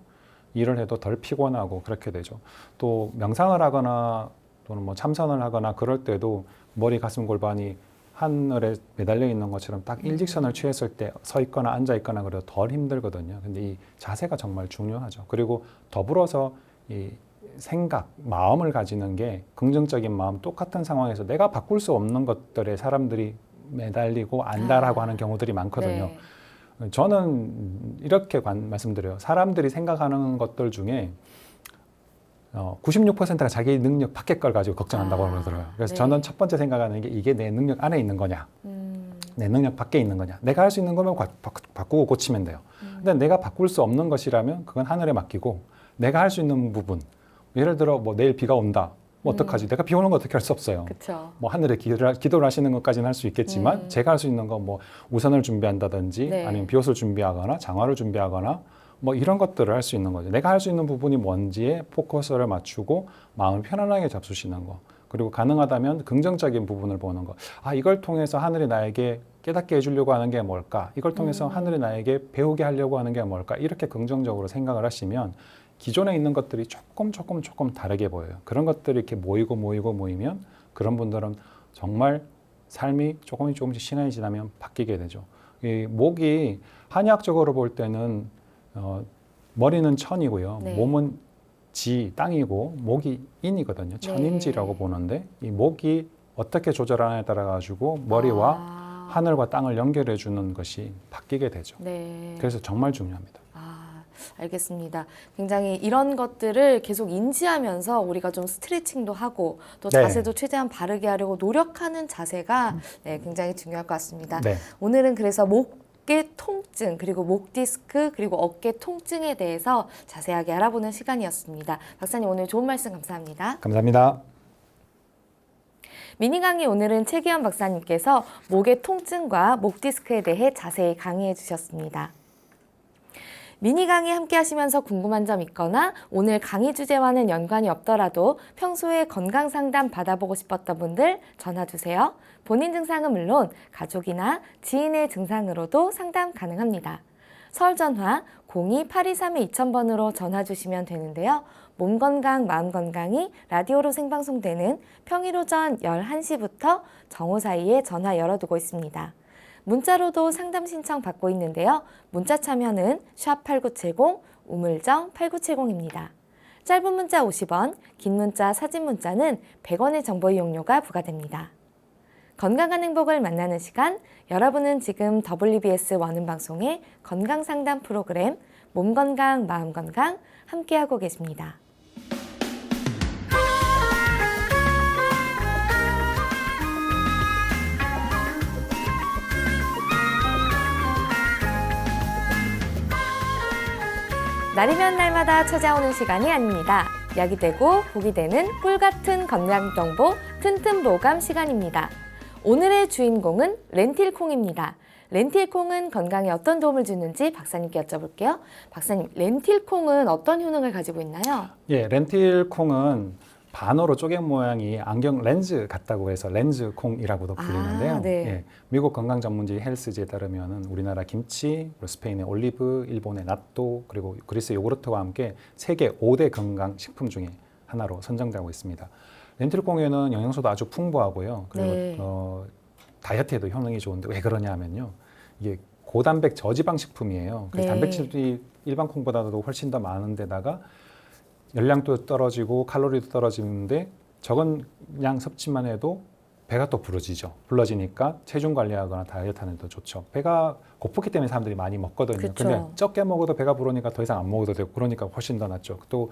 일을 해도 덜 피곤하고 그렇게 되죠. 또 명상을 하거나 또는 뭐 참선을 하거나 그럴 때도 머리, 가슴, 골반이 하늘에 매달려 있는 것처럼 딱 일직선을 취했을 때 서 있거나 앉아 있거나 그래도 덜 힘들거든요. 근데 이 자세가 정말 중요하죠. 그리고 더불어서 이 생각, 마음을 가지는 게 긍정적인 마음, 똑같은 상황에서 내가 바꿀 수 없는 것들에 사람들이 매달리고 안다라고 하는 경우들이 많거든요. 네. 저는 이렇게 말씀드려요. 사람들이 생각하는 것들 중에 96%가 자기 능력 밖의 걸 가지고 걱정한다고 그러더라고요. 그래서 네. 저는 첫 번째 생각하는 게 이게 내 능력 안에 있는 거냐, 내 능력 밖에 있는 거냐. 내가 할 수 있는 거면 바꾸고 고치면 돼요. 근데 내가 바꿀 수 없는 것이라면 그건 하늘에 맡기고 내가 할 수 있는 부분, 예를 들어 뭐 내일 비가 온다. 뭐 어떡하지? 내가 비 오는 거 어떻게 할 수 없어요. 그렇죠. 뭐 하늘에 기도를 하시는 것까지는 할 수 있겠지만 제가 할 수 있는 건 뭐 우산을 준비한다든지 네. 아니면 비옷을 준비하거나 장화를 준비하거나 뭐 이런 것들을 할 수 있는 거죠. 내가 할 수 있는 부분이 뭔지에 포커스를 맞추고 마음을 편안하게 잡수시는 거. 그리고 가능하다면 긍정적인 부분을 보는 거. 아, 이걸 통해서 하늘이 나에게 깨닫게 해주려고 하는 게 뭘까? 이걸 통해서 하늘이 나에게 배우게 하려고 하는 게 뭘까? 이렇게 긍정적으로 생각을 하시면 기존에 있는 것들이 조금 다르게 보여요. 그런 것들이 이렇게 모이면 그런 분들은 정말 삶이 조금씩 시간이 지나면 바뀌게 되죠. 이 목이 한의학적으로 볼 때는 머리는 천이고요. 네. 몸은 지, 땅이고 목이 인이거든요. 천인지라고 네. 보는데 이 목이 어떻게 조절하느냐에 따라 가지고 머리와 하늘과 땅을 연결해 주는 것이 바뀌게 되죠. 네. 그래서 정말 중요합니다. 알겠습니다. 굉장히 이런 것들을 계속 인지하면서 우리가 좀 스트레칭도 하고 또 네. 자세도 최대한 바르게 하려고 노력하는 자세가 네, 굉장히 중요할 것 같습니다. 네. 오늘은 그래서 목의 통증 그리고 목 디스크 그리고 어깨 통증에 대해서 자세하게 알아보는 시간이었습니다. 박사님 오늘 좋은 말씀 감사합니다. 감사합니다. 미니 강의 오늘은 최기현 박사님께서 목의 통증과 목 디스크에 대해 자세히 강의해 주셨습니다. 미니 강의 함께 하시면서 궁금한 점 있거나 오늘 강의 주제와는 연관이 없더라도 평소에 건강 상담 받아보고 싶었던 분들 전화 주세요. 본인 증상은 물론 가족이나 지인의 증상으로도 상담 가능합니다. 서울 전화 02-823-2000번으로 전화 주시면 되는데요. 몸 건강, 마음 건강이 라디오로 생방송되는 평일 오전 11시부터 정오 사이에 전화 열어두고 있습니다. 문자로도 상담 신청 받고 있는데요. 문자 참여는 샵8970, 우물정 8970입니다. 짧은 문자 50원, 긴 문자, 사진 문자는 100원의 정보 이용료가 부과됩니다. 건강한 행복을 만나는 시간, 여러분은 지금 WBS 원음 방송의 건강상담 프로그램 몸 건강, 마음 건강 함께하고 계십니다. 날이면 날마다 찾아오는 시간이 아닙니다. 약이 되고 복이 되는 꿀 같은 건강 정보 튼튼 보감 시간입니다. 오늘의 주인공은 렌틸콩입니다. 렌틸콩은 건강에 어떤 도움을 주는지 박사님께 여쭤볼게요. 박사님, 렌틸콩은 어떤 효능을 가지고 있나요? 예, 렌틸콩은 반으로 쪼갠 모양이 안경 렌즈 같다고 해서 렌즈 콩이라고도 불리는데요. 네. 예, 미국 건강 전문지 헬스지에 따르면은 우리나라 김치, 그리고 스페인의 올리브, 일본의 나또, 그리고 그리스 요구르트와 함께 세계 5대 건강 식품 중에 하나로 선정되고 있습니다. 렌틸콩에는 영양소도 아주 풍부하고요. 그리고 네. 다이어트에도 효능이 좋은데 왜 그러냐면요. 이게 고단백 저지방 식품이에요. 그래서 네. 단백질이 일반 콩보다도 훨씬 더 많은데다가 열량도 떨어지고 칼로리도 떨어지는데 적은 양 섭취만 해도 배가 또 불러지니까 체중 관리하거나 다이어트 하는 데 좋죠. 배가 고프기 때문에 사람들이 많이 먹거든요. 그쵸. 근데 적게 먹어도 배가 부르니까 더 이상 안 먹어도 되고 그러니까 훨씬 더 낫죠. 또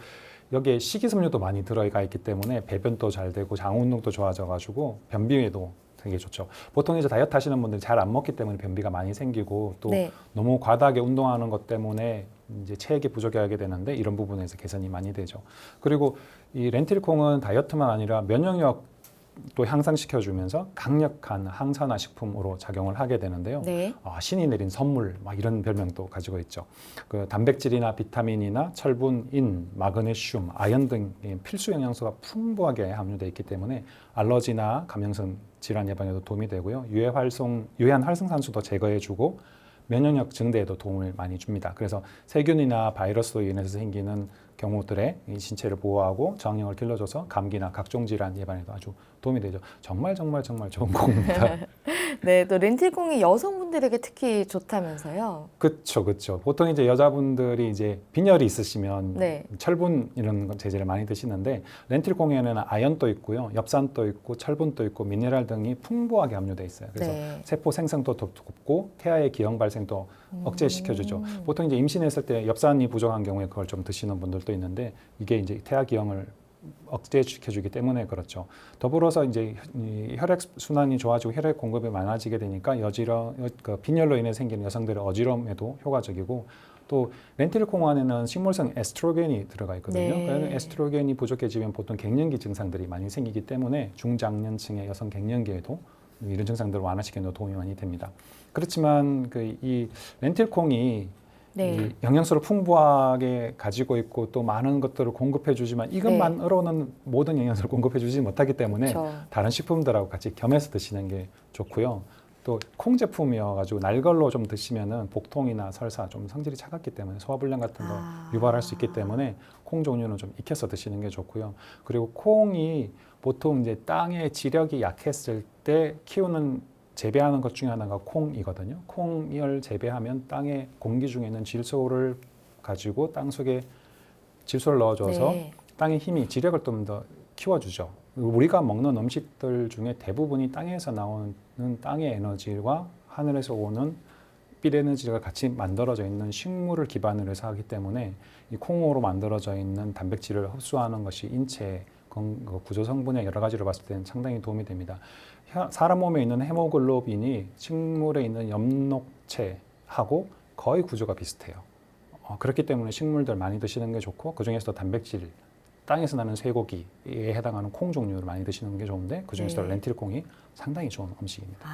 여기에 식이섬유도 많이 들어가 있기 때문에 배변도 잘 되고 장 운동도 좋아져가지고 변비에도 되게 좋죠. 보통 이제 다이어트 하시는 분들이 잘 안 먹기 때문에 변비가 많이 생기고 또 네. 너무 과다하게 운동하는 것 때문에 이제 체액이 부족하게 되는데 이런 부분에서 개선이 많이 되죠. 그리고 이 렌틸콩은 다이어트만 아니라 면역력도 향상시켜주면서 강력한 항산화 식품으로 작용을 하게 되는데요. 네. 신이 내린 선물 막 이런 별명도 가지고 있죠. 그 단백질이나 비타민이나 철분, 인, 마그네슘, 아연 등 필수 영양소가 풍부하게 함유되어 있기 때문에 알러지나 감염성 질환 예방에도 도움이 되고요. 유해한 활성산소도 제거해주고 면역력 증대에도 도움을 많이 줍니다. 그래서 세균이나 바이러스로 인해서 생기는 경우들의 이 신체를 보호하고 저항력을 길러줘서 감기나 각종 질환 예방에도 아주 도움이 되죠. 정말 좋은 콩입니다. 네, 또 렌틸콩이 여성분들에게 특히 좋다면서요? 그렇죠. 보통 이제 여자분들이 이제 빈혈이 있으시면 네. 철분 이런 제제를 많이 드시는데 렌틸콩에는 아연도 있고요, 엽산도 있고, 철분도 있고, 미네랄 등이 풍부하게 함유되어 있어요. 그래서 네. 세포 생성도 더 돕고 태아의 기형 발생도 억제시켜주죠. 보통 이제 임신했을 때 엽산이 부족한 경우에 그걸 좀 드시는 분들도 있는데 이게 이제 태아 기형을 억제시켜주기 때문에 그렇죠. 더불어서 이제 혈액 순환이 좋아지고 혈액 공급이 많아지게 되니까 빈혈로 인해 생기는 여성들의 어지럼에도 효과적이고 또 렌틸콩 안에는 식물성 에스트로겐이 들어가 있거든요. 네. 그래서 에스트로겐이 부족해지면 보통 갱년기 증상들이 많이 생기기 때문에 중장년층의 여성 갱년기에도 이런 증상들을 완화시키는 데 도움이 많이 됩니다. 그렇지만 이 렌틸콩이 네. 이 영양소를 풍부하게 가지고 있고 또 많은 것들을 공급해 주지만 이것만으로는 모든 영양소를 공급해 주지 못하기 때문에 그렇죠. 다른 식품들하고 같이 겸해서 드시는 게 좋고요. 또 콩 제품이어가지고 날 걸로 좀 드시면은 복통이나 설사 좀 성질이 차갑기 때문에 소화불량 같은 거 유발할 수 있기 때문에 콩 종류는 좀 익혀서 드시는 게 좋고요. 그리고 콩이 보통 이제 땅의 지력이 약했을 때 키우는 재배하는 것 중에 하나가 콩이거든요. 콩을 재배하면 땅의 공기 중에 있는 질소를 가지고 땅 속에 질소를 넣어줘서 네. 땅의 힘이 지력을 좀 더 키워주죠. 우리가 먹는 음식들 중에 대부분이 땅에서 나오는 땅의 에너지와 하늘에서 오는 빛 에너지가 같이 만들어져 있는 식물을 기반으로 해서 하기 때문에 이 콩으로 만들어져 있는 단백질을 흡수하는 것이 인체의 구조 성분의 여러 가지로 봤을 때는 상당히 도움이 됩니다. 사람 몸에 있는 헤모글로빈이 식물에 있는 엽록체하고 거의 구조가 비슷해요. 그렇기 때문에 식물들 많이 드시는 게 좋고 그중에서도 단백질, 땅에서 나는 쇠고기에 해당하는 콩 종류를 많이 드시는 게 좋은데 그중에서도 네. 렌틸콩이 상당히 좋은 음식입니다.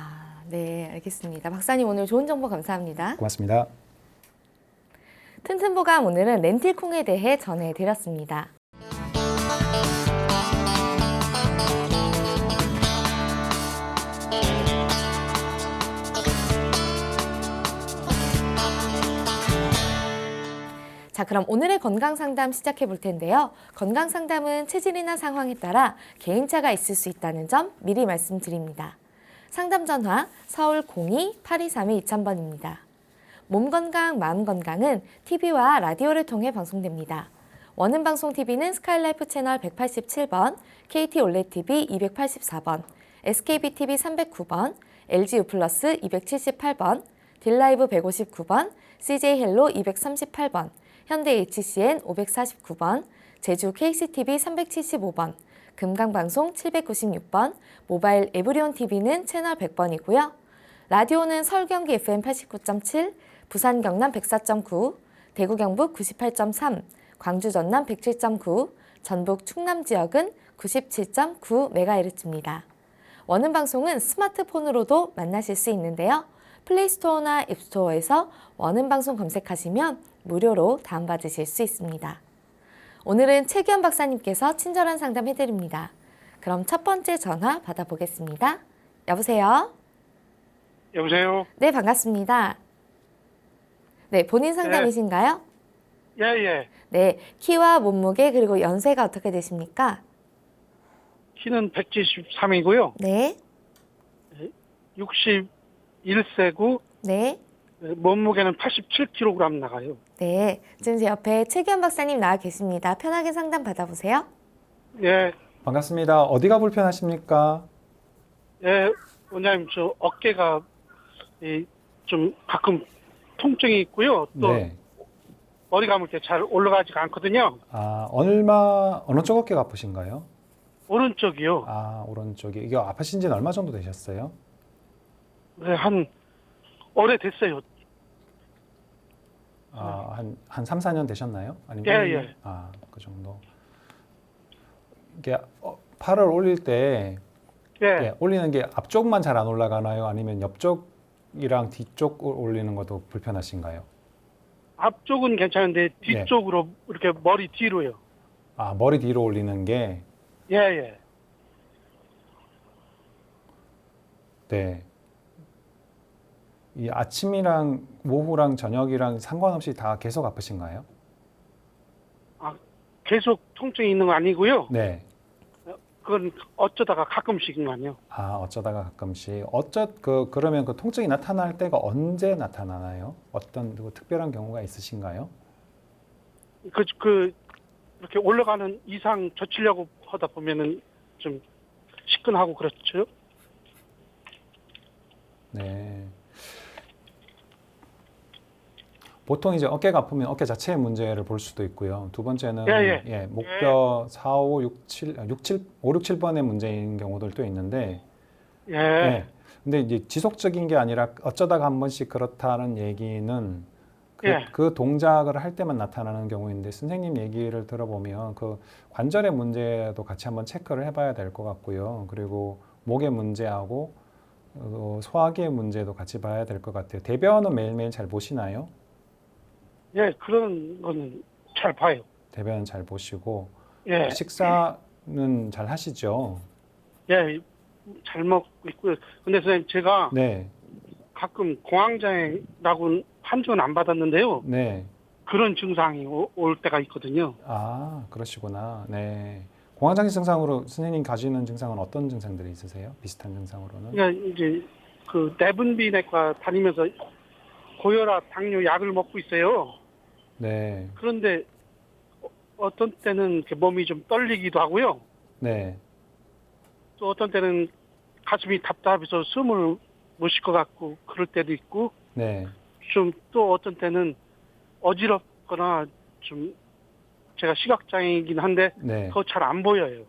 네, 알겠습니다. 박사님 오늘 좋은 정보 감사합니다. 고맙습니다. 튼튼보감 오늘은 렌틸콩에 대해 전해드렸습니다. 자, 그럼 오늘의 건강상담 시작해 볼 텐데요. 건강상담은 체질이나 상황에 따라 개인차가 있을 수 있다는 점 미리 말씀드립니다. 상담 전화 서울 02-8232-2000번입니다. 몸건강, 마음건강은 TV와 라디오를 통해 방송됩니다. 원음방송TV는 스카이라이프 채널 187번, KT 올레TV 284번, SKBTV 309번, LGU 플러스 278번, 딜라이브 159번, CJ헬로 238번, 현대 HCN 549번, 제주 KCTV 375번, 금강방송 796번, 모바일 에브리온 TV는 채널 100번이고요. 라디오는 서울 경기 FM 89.7, 부산 경남 104.9, 대구 경북 98.3, 광주 전남 107.9, 전북 충남 지역은 97.9MHz입니다. 원음 방송은 스마트폰으로도 만나실 수 있는데요. 플레이스토어나 앱스토어에서 원음 방송 검색하시면 무료로 다운받으실 수 있습니다. 오늘은 최규현 박사님께서 친절한 상담 해드립니다. 그럼 첫 번째 전화 받아보겠습니다. 여보세요? 여보세요? 네, 반갑습니다. 네, 본인 상담이신가요? 예, 예. 네, 키와 몸무게 그리고 연세가 어떻게 되십니까? 키는 173이고요. 네, 61세고, 네, 몸무게는 87kg 나가요. 네. 지금 제 옆에 최규현 박사님 나와 계십니다. 편하게 상담 받아보세요. 예, 반갑습니다. 어디가 불편하십니까? 예, 원장님, 저 어깨가 좀 가끔 통증이 있고요. 또 네. 머리 감을 때 잘 올라가지가 않거든요. 어느 쪽 어깨가 아프신가요? 오른쪽이요. 오른쪽이. 이게 아프신 지는 얼마 정도 되셨어요? 네, 오래됐어요. 한 3, 4년 되셨나요? 아니면 예, 예. 그 정도. 이게 팔을 올릴 때 예, 올리는 게 앞쪽만 잘 안 올라가나요? 아니면 옆쪽이랑 뒤쪽 올리는 것도 불편하신가요? 앞쪽은 괜찮은데 뒤쪽으로 이렇게 머리 뒤로요. 머리 뒤로 올리는 게 예, 예. 네. 이 아침이랑 오후랑 저녁이랑 상관없이 다 계속 아프신가요? 계속 통증이 있는 거 아니고요. 네. 그건 어쩌다가 가끔씩만요. 어쩌다가 가끔씩. 그러면 그 통증이 나타날 때가 언제 나타나나요? 어떤 특별한 경우가 있으신가요? 이렇게 올라가는 이상 젖히려고 하다 보면은 좀 시큰하고 그렇죠. 네. 보통 이제 어깨가 아프면 어깨 자체의 문제를 볼 수도 있고요. 두 번째는 목뼈 4, 5, 6, 7, 5, 6, 7번의 문제인 경우들도 있는데 예. 근데 이제 지속적인 게 아니라 어쩌다가 한 번씩 그렇다는 얘기는 그 동작을 할 때만 나타나는 경우인데 선생님 얘기를 들어보면 그 관절의 문제도 같이 한번 체크를 해봐야 될 것 같고요. 그리고 목의 문제하고 소화기의 문제도 같이 봐야 될 것 같아요. 대변은 매일매일 잘 보시나요? 예, 그런 거는 잘 봐요. 대변은 잘 보시고 예. 식사는 잘 하시죠? 예, 잘 먹고 있고요. 근데 선생님 제가 네, 가끔 공황장애라고 판정은 안 받았는데요. 네. 그런 증상이 올 때가 있거든요. 그러시구나. 네. 공황장애 증상으로 선생님 가지는 증상은 어떤 증상들이 있으세요? 비슷한 증상으로는? 그러니까 이제 그 내분비내과 다니면서 고혈압, 당뇨 약을 먹고 있어요. 네, 그런데 어떤 때는 이렇게 몸이 좀 떨리기도 하고요. 네, 또 어떤 때는 가슴이 답답해서 숨을 못 쉴 것 같고 그럴 때도 있고 네. 좀 또 어떤 때는 어지럽거나 좀 제가 시각장애이긴 한데 네. 더 잘 안 보여요.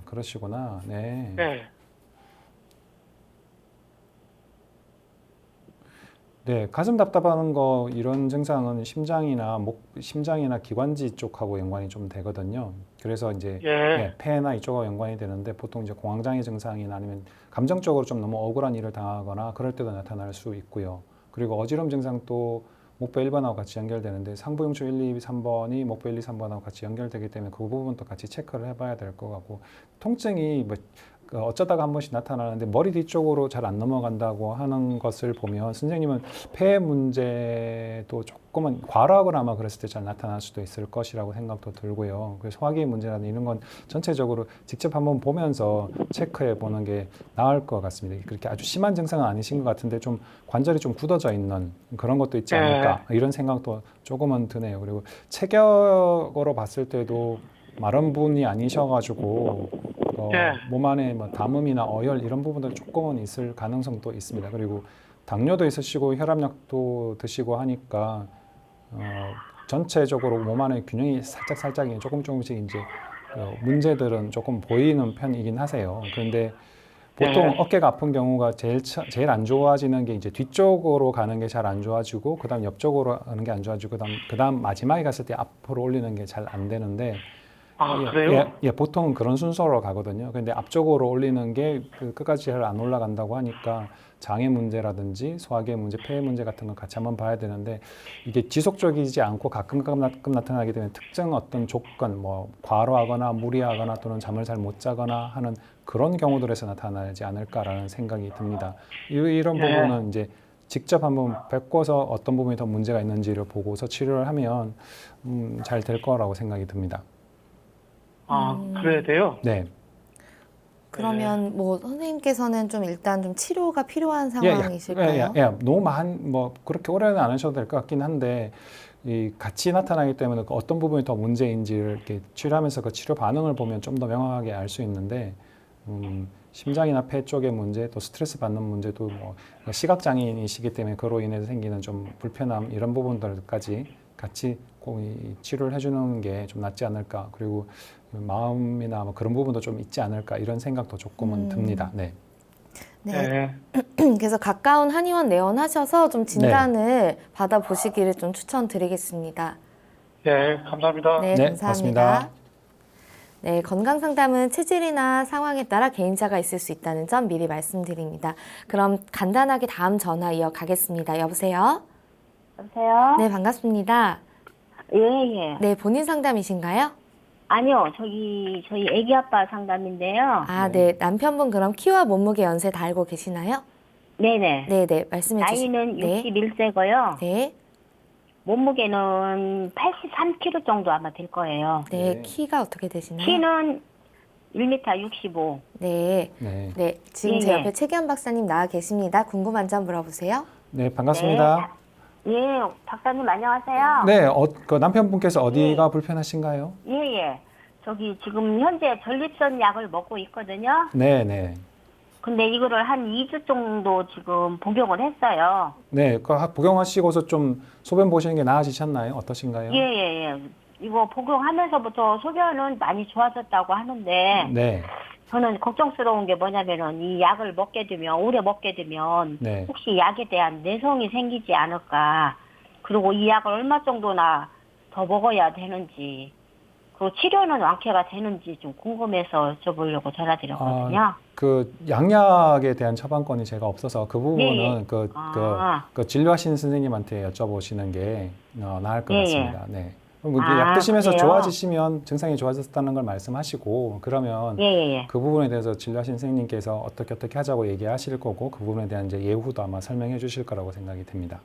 그러시구나. 네. 네. 네, 가슴 답답한 거 이런 증상은 심장이나 기관지 쪽하고 연관이 좀 되거든요. 그래서 이제 폐나 이쪽하고 연관이 되는데 보통 이제 공황장애 증상이나 아니면 감정적으로 좀 너무 억울한 일을 당하거나 그럴 때도 나타날 수 있고요. 그리고 어지러움 증상도 목표 1번하고 같이 연결되는데 상부용추 1, 2, 3번이 목표 1, 2, 3번하고 같이 연결되기 때문에 그 부분도 같이 체크를 해봐야 될 것 같고 통증이 어쩌다가 한 번씩 나타나는데 머리 뒤쪽으로 잘 안 넘어간다고 하는 것을 보면 선생님은 폐 문제도 조금은 과로하거나 아마 그랬을 때 잘 나타날 수도 있을 것이라고 생각도 들고요. 그래서 소화기 문제라든 이런 건 전체적으로 직접 한번 보면서 체크해 보는 게 나을 것 같습니다. 그렇게 아주 심한 증상은 아니신 것 같은데 좀 관절이 좀 굳어져 있는 그런 것도 있지 않을까 이런 생각도 조금은 드네요. 그리고 체격으로 봤을 때도 마른 분이 아니셔가지고 몸 안에 담음이나 어열 이런 부분들 조금은 있을 가능성도 있습니다. 그리고 당뇨도 있으시고 혈압약도 드시고 하니까 전체적으로 몸 안에 균형이 살짝 조금씩 이제 문제들은 조금 보이는 편이긴 하세요. 그런데 보통 어깨가 아픈 경우가 제일 안 좋아지는 게 이제 뒤쪽으로 가는 게 잘 안 좋아지고 그다음 옆쪽으로 가는 게 안 좋아지고 그다음 마지막에 갔을 때 앞으로 올리는 게 잘 안 되는데 그래요? 보통은 그런 순서로 가거든요. 근데 앞쪽으로 올리는 게 끝까지 잘 안 올라간다고 하니까 장애 문제라든지 소화기의 문제, 폐의 문제 같은 걸 같이 한번 봐야 되는데 이게 지속적이지 않고 가끔 나타나게 되면 특정 어떤 조건, 뭐 과로하거나 무리하거나 또는 잠을 잘 못 자거나 하는 그런 경우들에서 나타나지 않을까라는 생각이 듭니다. 이런 부분은 이제 직접 한번 뵙고서 어떤 부분이 더 문제가 있는지를 보고서 치료를 하면 잘 될 거라고 생각이 듭니다. 그래야 돼요? 네. 그러면 뭐 선생님께서는 좀 일단 좀 치료가 필요한 상황이실까요? 너무 뭐 그렇게 오래는 안 하셔도 될 것 같긴 한데 이 같이 나타나기 때문에 그 어떤 부분이 더 문제인지를 이렇게 치료하면서 그 치료 반응을 보면 좀 더 명확하게 알 수 있는데 심장이나 폐 쪽의 문제, 또 스트레스 받는 문제도 뭐 시각 장애인이시기 때문에 그로 인해서 생기는 좀 불편함 이런 부분들까지 같이 치료를 해주는 게 좀 낫지 않을까. 그리고 마음이나 뭐 그런 부분도 좀 있지 않을까 이런 생각도 조금은 듭니다. 네. 네. 그래서 가까운 한의원 내원하셔서 좀 진단을 받아보시기를 좀 추천드리겠습니다. 네, 감사합니다. 네, 네, 감사합니다. 고맙습니다. 네, 건강 상담은 체질이나 상황에 따라 개인차가 있을 수 있다는 점 미리 말씀드립니다. 그럼 간단하게 다음 전화 이어가겠습니다. 여보세요? 여보세요? 네, 반갑습니다. 예, 예. 네, 본인 상담이신가요? 아니요, 저희 애기 아빠 상담인데요. 아, 네. 남편분 그럼 키와 몸무게 연세 다 알고 계시나요? 네네. 네, 네. 말씀해 주시죠. 나이는 네. 61세고요. 네. 몸무게는 83kg 정도 아마 될 거예요. 네, 네. 키가 어떻게 되시나요? 키는 1m 65. 네. 네. 네. 지금 예, 제 예. 옆에 최기현 박사님 나와 계십니다. 궁금한 점 물어보세요. 네, 반갑습니다. 예, 박사님 안녕하세요. 네, 그 남편분께서 어디가 불편하신가요? 예, 예. 저기 지금 현재 전립선 약을 먹고 있거든요. 네, 네. 근데 이거를 한 2주 정도 지금 복용을 했어요. 네, 그 복용하시고서 좀 소변 보시는 게 나아지셨나요? 어떠신가요? 예, 예, 예. 이거 복용하면서부터 소변은 많이 좋아졌다고 하는데 네, 저는 걱정스러운 게 뭐냐면은 이 약을 먹게 되면 오래 먹게 되면 네. 혹시 약에 대한 내성이 생기지 않을까. 그리고 이 약을 얼마 정도나 더 먹어야 되는지. 그 치료는 완쾌가 되는지 좀 궁금해서 여쭤보려고 전화드렸거든요. 그 양약에 대한 처방권이 제가 없어서 그 부분은 예, 예. 그 진료하신 선생님한테 여쭤보시는 게 나을 것 예, 예. 같습니다. 네. 그럼 약 아, 드시면서 그래요? 좋아지시면 증상이 좋아졌다는 걸 말씀하시고 그러면 예, 예, 예. 그 부분에 대해서 진료하신 선생님께서 어떻게 하자고 얘기하실 거고 그 부분에 대한 이제 예후도 아마 설명해 주실 거라고 생각이 됩니다.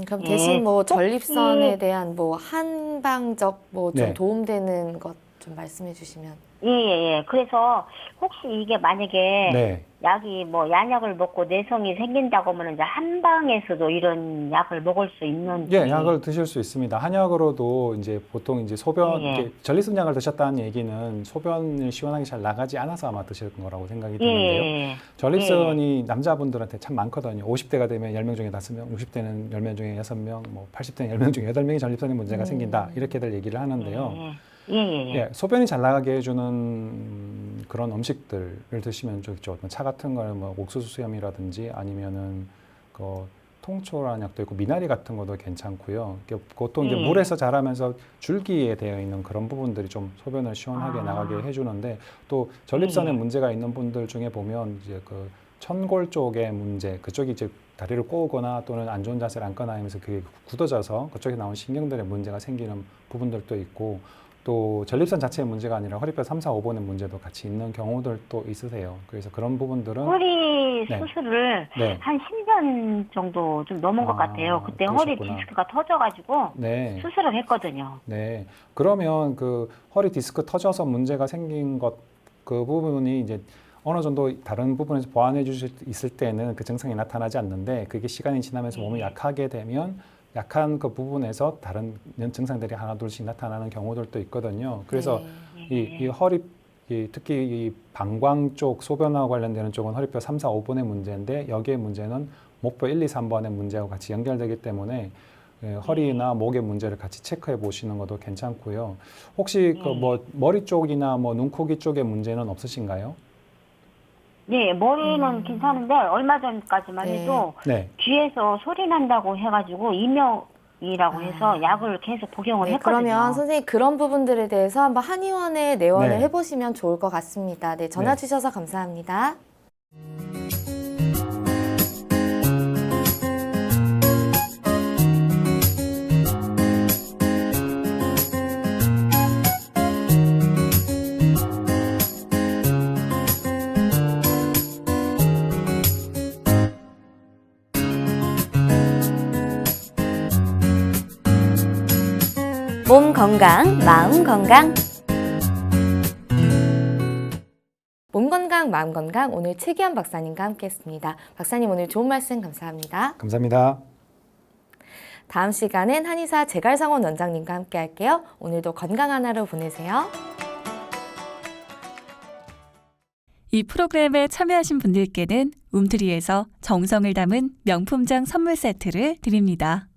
그럼 예. 대신 뭐 전립선에 혹시- 대한 뭐 한방적 뭐 좀 네. 도움되는 것 좀 말씀해 주시면. 예, 예, 예. 그래서 혹시 이게 만약에 네. 약이 뭐 양약을 먹고 내성이 생긴다고 하면 이제 한방에서도 이런 약을 먹을 수 있는지. 예, 약을 드실 수 있습니다. 한약으로도 이제 보통 이제 소변, 예, 예. 이렇게 전립선 약을 드셨다는 얘기는 소변이 시원하게 잘 나가지 않아서 아마 드실 거라고 생각이 드는데요. 예, 전립선이 남자분들한테 참 많거든요. 50대가 되면 10명 중에 5명, 60대는 10명 중에 6명, 뭐 80대는 10명 중에 8명이 전립선에 문제가 생긴다. 이렇게들 얘기를 하는데요. 예, 예, 예. 예, 소변이 잘 나가게 해주는 그런 음식들을 드시면 좋죠. 차 같은 거는 뭐 옥수수 수염이라든지 아니면은 그 통초라는 약도 있고 미나리 같은 것도 괜찮고요. 보통 이제 물에서 자라면서 줄기에 되어 있는 그런 부분들이 좀 소변을 시원하게 나가게 해주는데 또 전립선에 문제가 있는 분들 중에 보면 이제 그 천골 쪽의 문제, 그쪽이 이제 다리를 꼬우거나 또는 안 좋은 자세를 앉거나 하면서 그게 굳어져서 그쪽에 나온 신경들의 문제가 생기는 부분들도 있고 또 전립선 자체의 문제가 아니라 허리뼈 3, 4, 5번의 문제도 같이 있는 경우들도 있으세요. 그래서 그런 부분들은 허리 네. 수술을 네. 한 10년 정도 좀 넘은 것 아, 같아요. 그때 허리 그러셨구나. 디스크가 터져가지고 네. 수술을 했거든요. 네. 그러면 그 허리 디스크 터져서 문제가 생긴 것 그 부분이 이제 어느 정도 다른 부분에서 보완해 주실 수 있을 때는 그 증상이 나타나지 않는데 그게 시간이 지나면서 몸이 약하게 되면 약한 그 부분에서 다른 증상들이 하나 둘씩 나타나는 경우들도 있거든요. 그래서 이 허리 특히 이 방광 쪽 소변하고 관련되는 쪽은 허리뼈 3, 4, 5번의 문제인데 여기에 문제는 목뼈 1, 2, 3번의 문제하고 같이 연결되기 때문에 허리나 목의 문제를 같이 체크해 보시는 것도 괜찮고요. 혹시 그 뭐 머리 쪽이나 뭐 눈코기 쪽의 문제는 없으신가요? 네, 머리는 괜찮은데 얼마 전까지만 네. 해도 네. 귀에서 소리 난다고 해가지고 이명이라고 해서 약을 계속 복용을 네, 했거든요. 그러면 선생님 그런 부분들에 대해서 한번 한의원에 내원을 네. 해보시면 좋을 것 같습니다. 네, 전화 네. 주셔서 감사합니다. 몸 건강, 마음 건강. 몸 건강, 마음 건강, 오늘 최기현 박사님과 함께했습니다. 박사님 오늘 좋은 말씀 감사합니다. 감사합니다. 다음 시간은 한의사 제갈성원 원장님과 함께할게요. 오늘도 건강한 하루 보내세요. 이 프로그램에 참여하신 분들께는 움트리에서 정성을 담은 명품장 선물 세트를 드립니다.